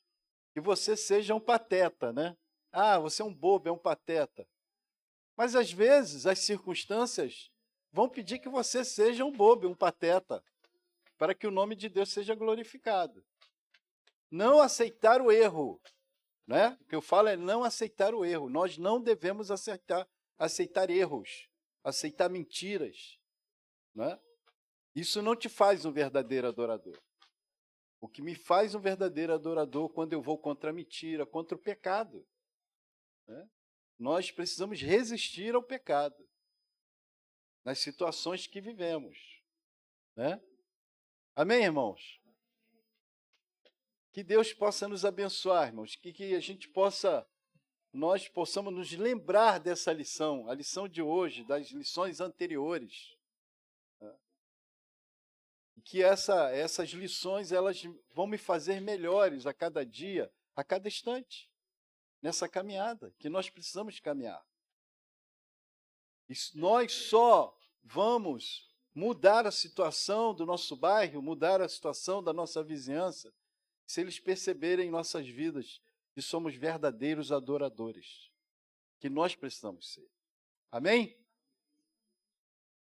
que você seja um pateta, né? Ah, você é um bobo, é um pateta. Mas às vezes as circunstâncias vão pedir que você seja um bobo, um pateta, para que o nome de Deus seja glorificado. Não aceitar o erro, né? O que eu falo é não aceitar o erro. Nós não devemos aceitar erros, aceitar mentiras, né? Isso não te faz um verdadeiro adorador. O que me faz um verdadeiro adorador quando eu vou contra a mentira, contra o pecado, né? Nós precisamos resistir ao pecado nas situações que vivemos, né? Amém, irmãos? Que Deus possa nos abençoar, irmãos, que a gente nós possamos nos lembrar dessa lição, a lição de hoje, das lições anteriores, né? E que essas lições elas vão me fazer melhores a cada dia, a cada instante, nessa caminhada, que nós precisamos caminhar. E nós só vamos mudar a situação do nosso bairro, mudar a situação da nossa vizinhança, se eles perceberem em nossas vidas que somos verdadeiros adoradores, que nós precisamos ser. Amém?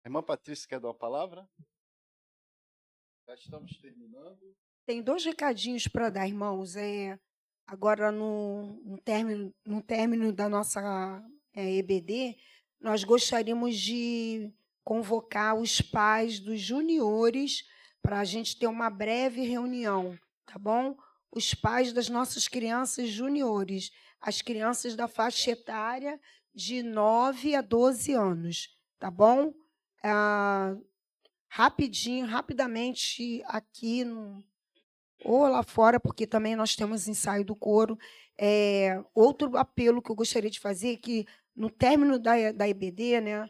A irmã Patrícia quer dar uma palavra? Já estamos terminando. Tem 2 recadinhos para dar, irmãos. Agora, no término da nossa EBD, nós gostaríamos de convocar os pais dos juniores para a gente ter uma breve reunião, tá bom? Os pais das nossas crianças juniores, as crianças da faixa etária de 9 a 12 anos, tá bom? Rapidamente, aqui ou lá fora, porque também nós temos ensaio do coro. Outro apelo que eu gostaria de fazer é que, no término da EBD, né,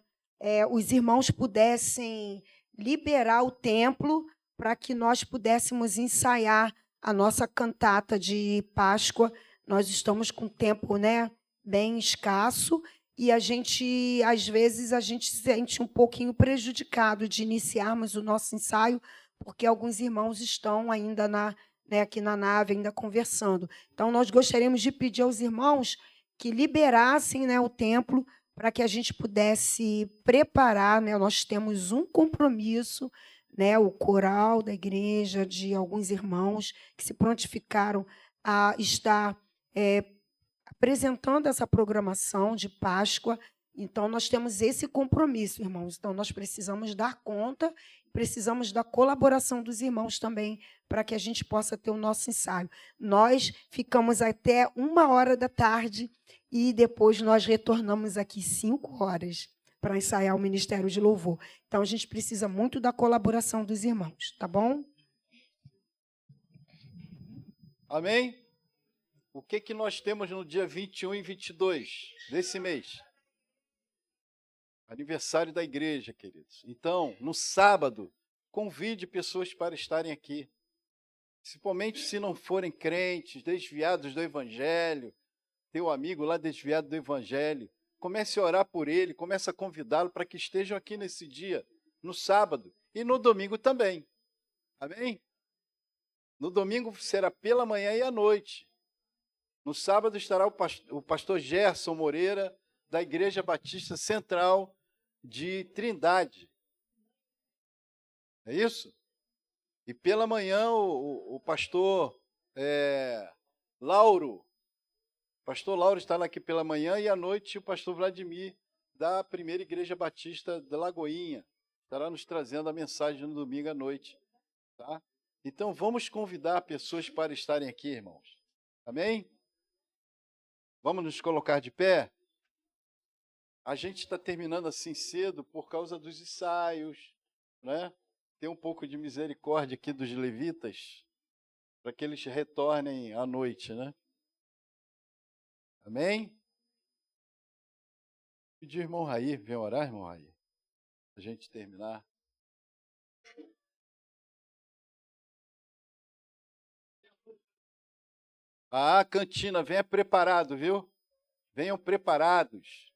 os irmãos pudessem liberar o templo para que nós pudéssemos ensaiar a nossa cantata de Páscoa. Nós estamos com tempo, né, bem escasso e às vezes, a gente se sente um pouquinho prejudicado de iniciarmos o nosso ensaio, porque alguns irmãos estão ainda aqui na nave, ainda conversando. Então, nós gostaríamos de pedir aos irmãos que liberassem, né, o templo para que a gente pudesse preparar, né? Nós temos um compromisso, né? O coral da igreja, de alguns irmãos que se prontificaram a estar apresentando essa programação de Páscoa. Então, nós temos esse compromisso, irmãos. Então, nós precisamos dar conta, precisamos da colaboração dos irmãos também, para que a gente possa ter o nosso ensaio. Nós ficamos até 13h e depois nós retornamos aqui 5h para ensaiar o Ministério de Louvor. Então, a gente precisa muito da colaboração dos irmãos, tá bom? Amém? O que nós temos no dia 21 e 22 desse mês? Aniversário da igreja, queridos. Então, no sábado, convide pessoas para estarem aqui. Principalmente se não forem crentes, desviados do Evangelho, teu amigo lá desviado do Evangelho, comece a orar por ele, comece a convidá-lo para que estejam aqui nesse dia, no sábado e no domingo também. Amém? No domingo será pela manhã e à noite. No sábado estará o pastor Gerson Moreira, da Igreja Batista Central de Trindade. É isso? E pela manhã o pastor Lauro. O pastor Lauro estará aqui pela manhã e à noite o pastor Vladimir, da Primeira Igreja Batista da Lagoinha. Estará nos trazendo a mensagem no domingo à noite. Tá? Então vamos convidar pessoas para estarem aqui, irmãos. Amém? Vamos nos colocar de pé? A gente está terminando assim cedo por causa dos ensaios, né? Tem um pouco de misericórdia aqui dos levitas, para que eles retornem à noite, né? Amém? Pedir irmão Raí, vem orar, irmão Raí, para a gente terminar. Ah, cantina, venha preparado, viu? Venham preparados.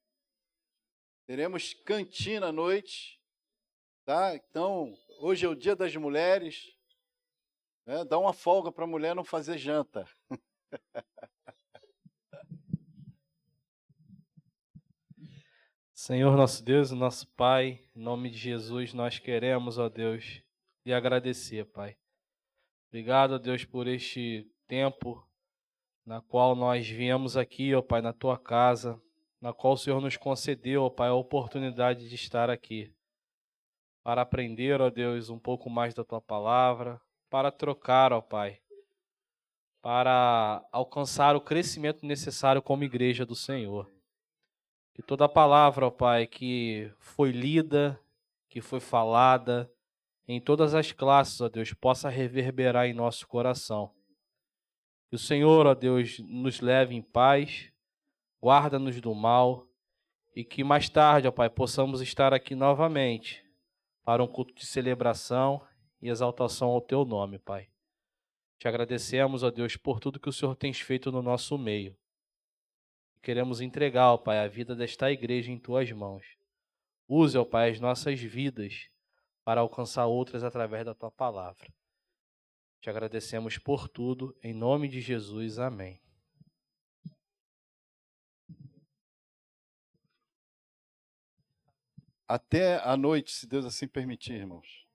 Teremos cantina à noite, tá? Então, hoje é o Dia das Mulheres, né? Dá uma folga para a mulher não fazer janta. Senhor nosso Deus e nosso Pai, em nome de Jesus, nós queremos, ó Deus, lhe agradecer, Pai. Obrigado, ó Deus, por este tempo na qual nós viemos aqui, ó Pai, na Tua casa, na qual o Senhor nos concedeu, ó Pai, a oportunidade de estar aqui, para aprender, ó Deus, um pouco mais da Tua palavra, para trocar, ó Pai, para alcançar o crescimento necessário como igreja do Senhor. Que toda palavra, ó Pai, que foi lida, que foi falada, em todas as classes, ó Deus, possa reverberar em nosso coração. Que o Senhor, ó Deus, nos leve em paz, guarda-nos do mal, e que mais tarde, ó Pai, possamos estar aqui novamente para um culto de celebração e exaltação ao Teu nome, Pai. Te agradecemos, ó Deus, por tudo que o Senhor tem feito no nosso meio. Queremos entregar, ó Pai, a vida desta igreja em Tuas mãos. Use, ó Pai, as nossas vidas para alcançar outras através da Tua palavra. Te agradecemos por tudo, em nome de Jesus, amém. Até a noite, se Deus assim permitir, irmãos.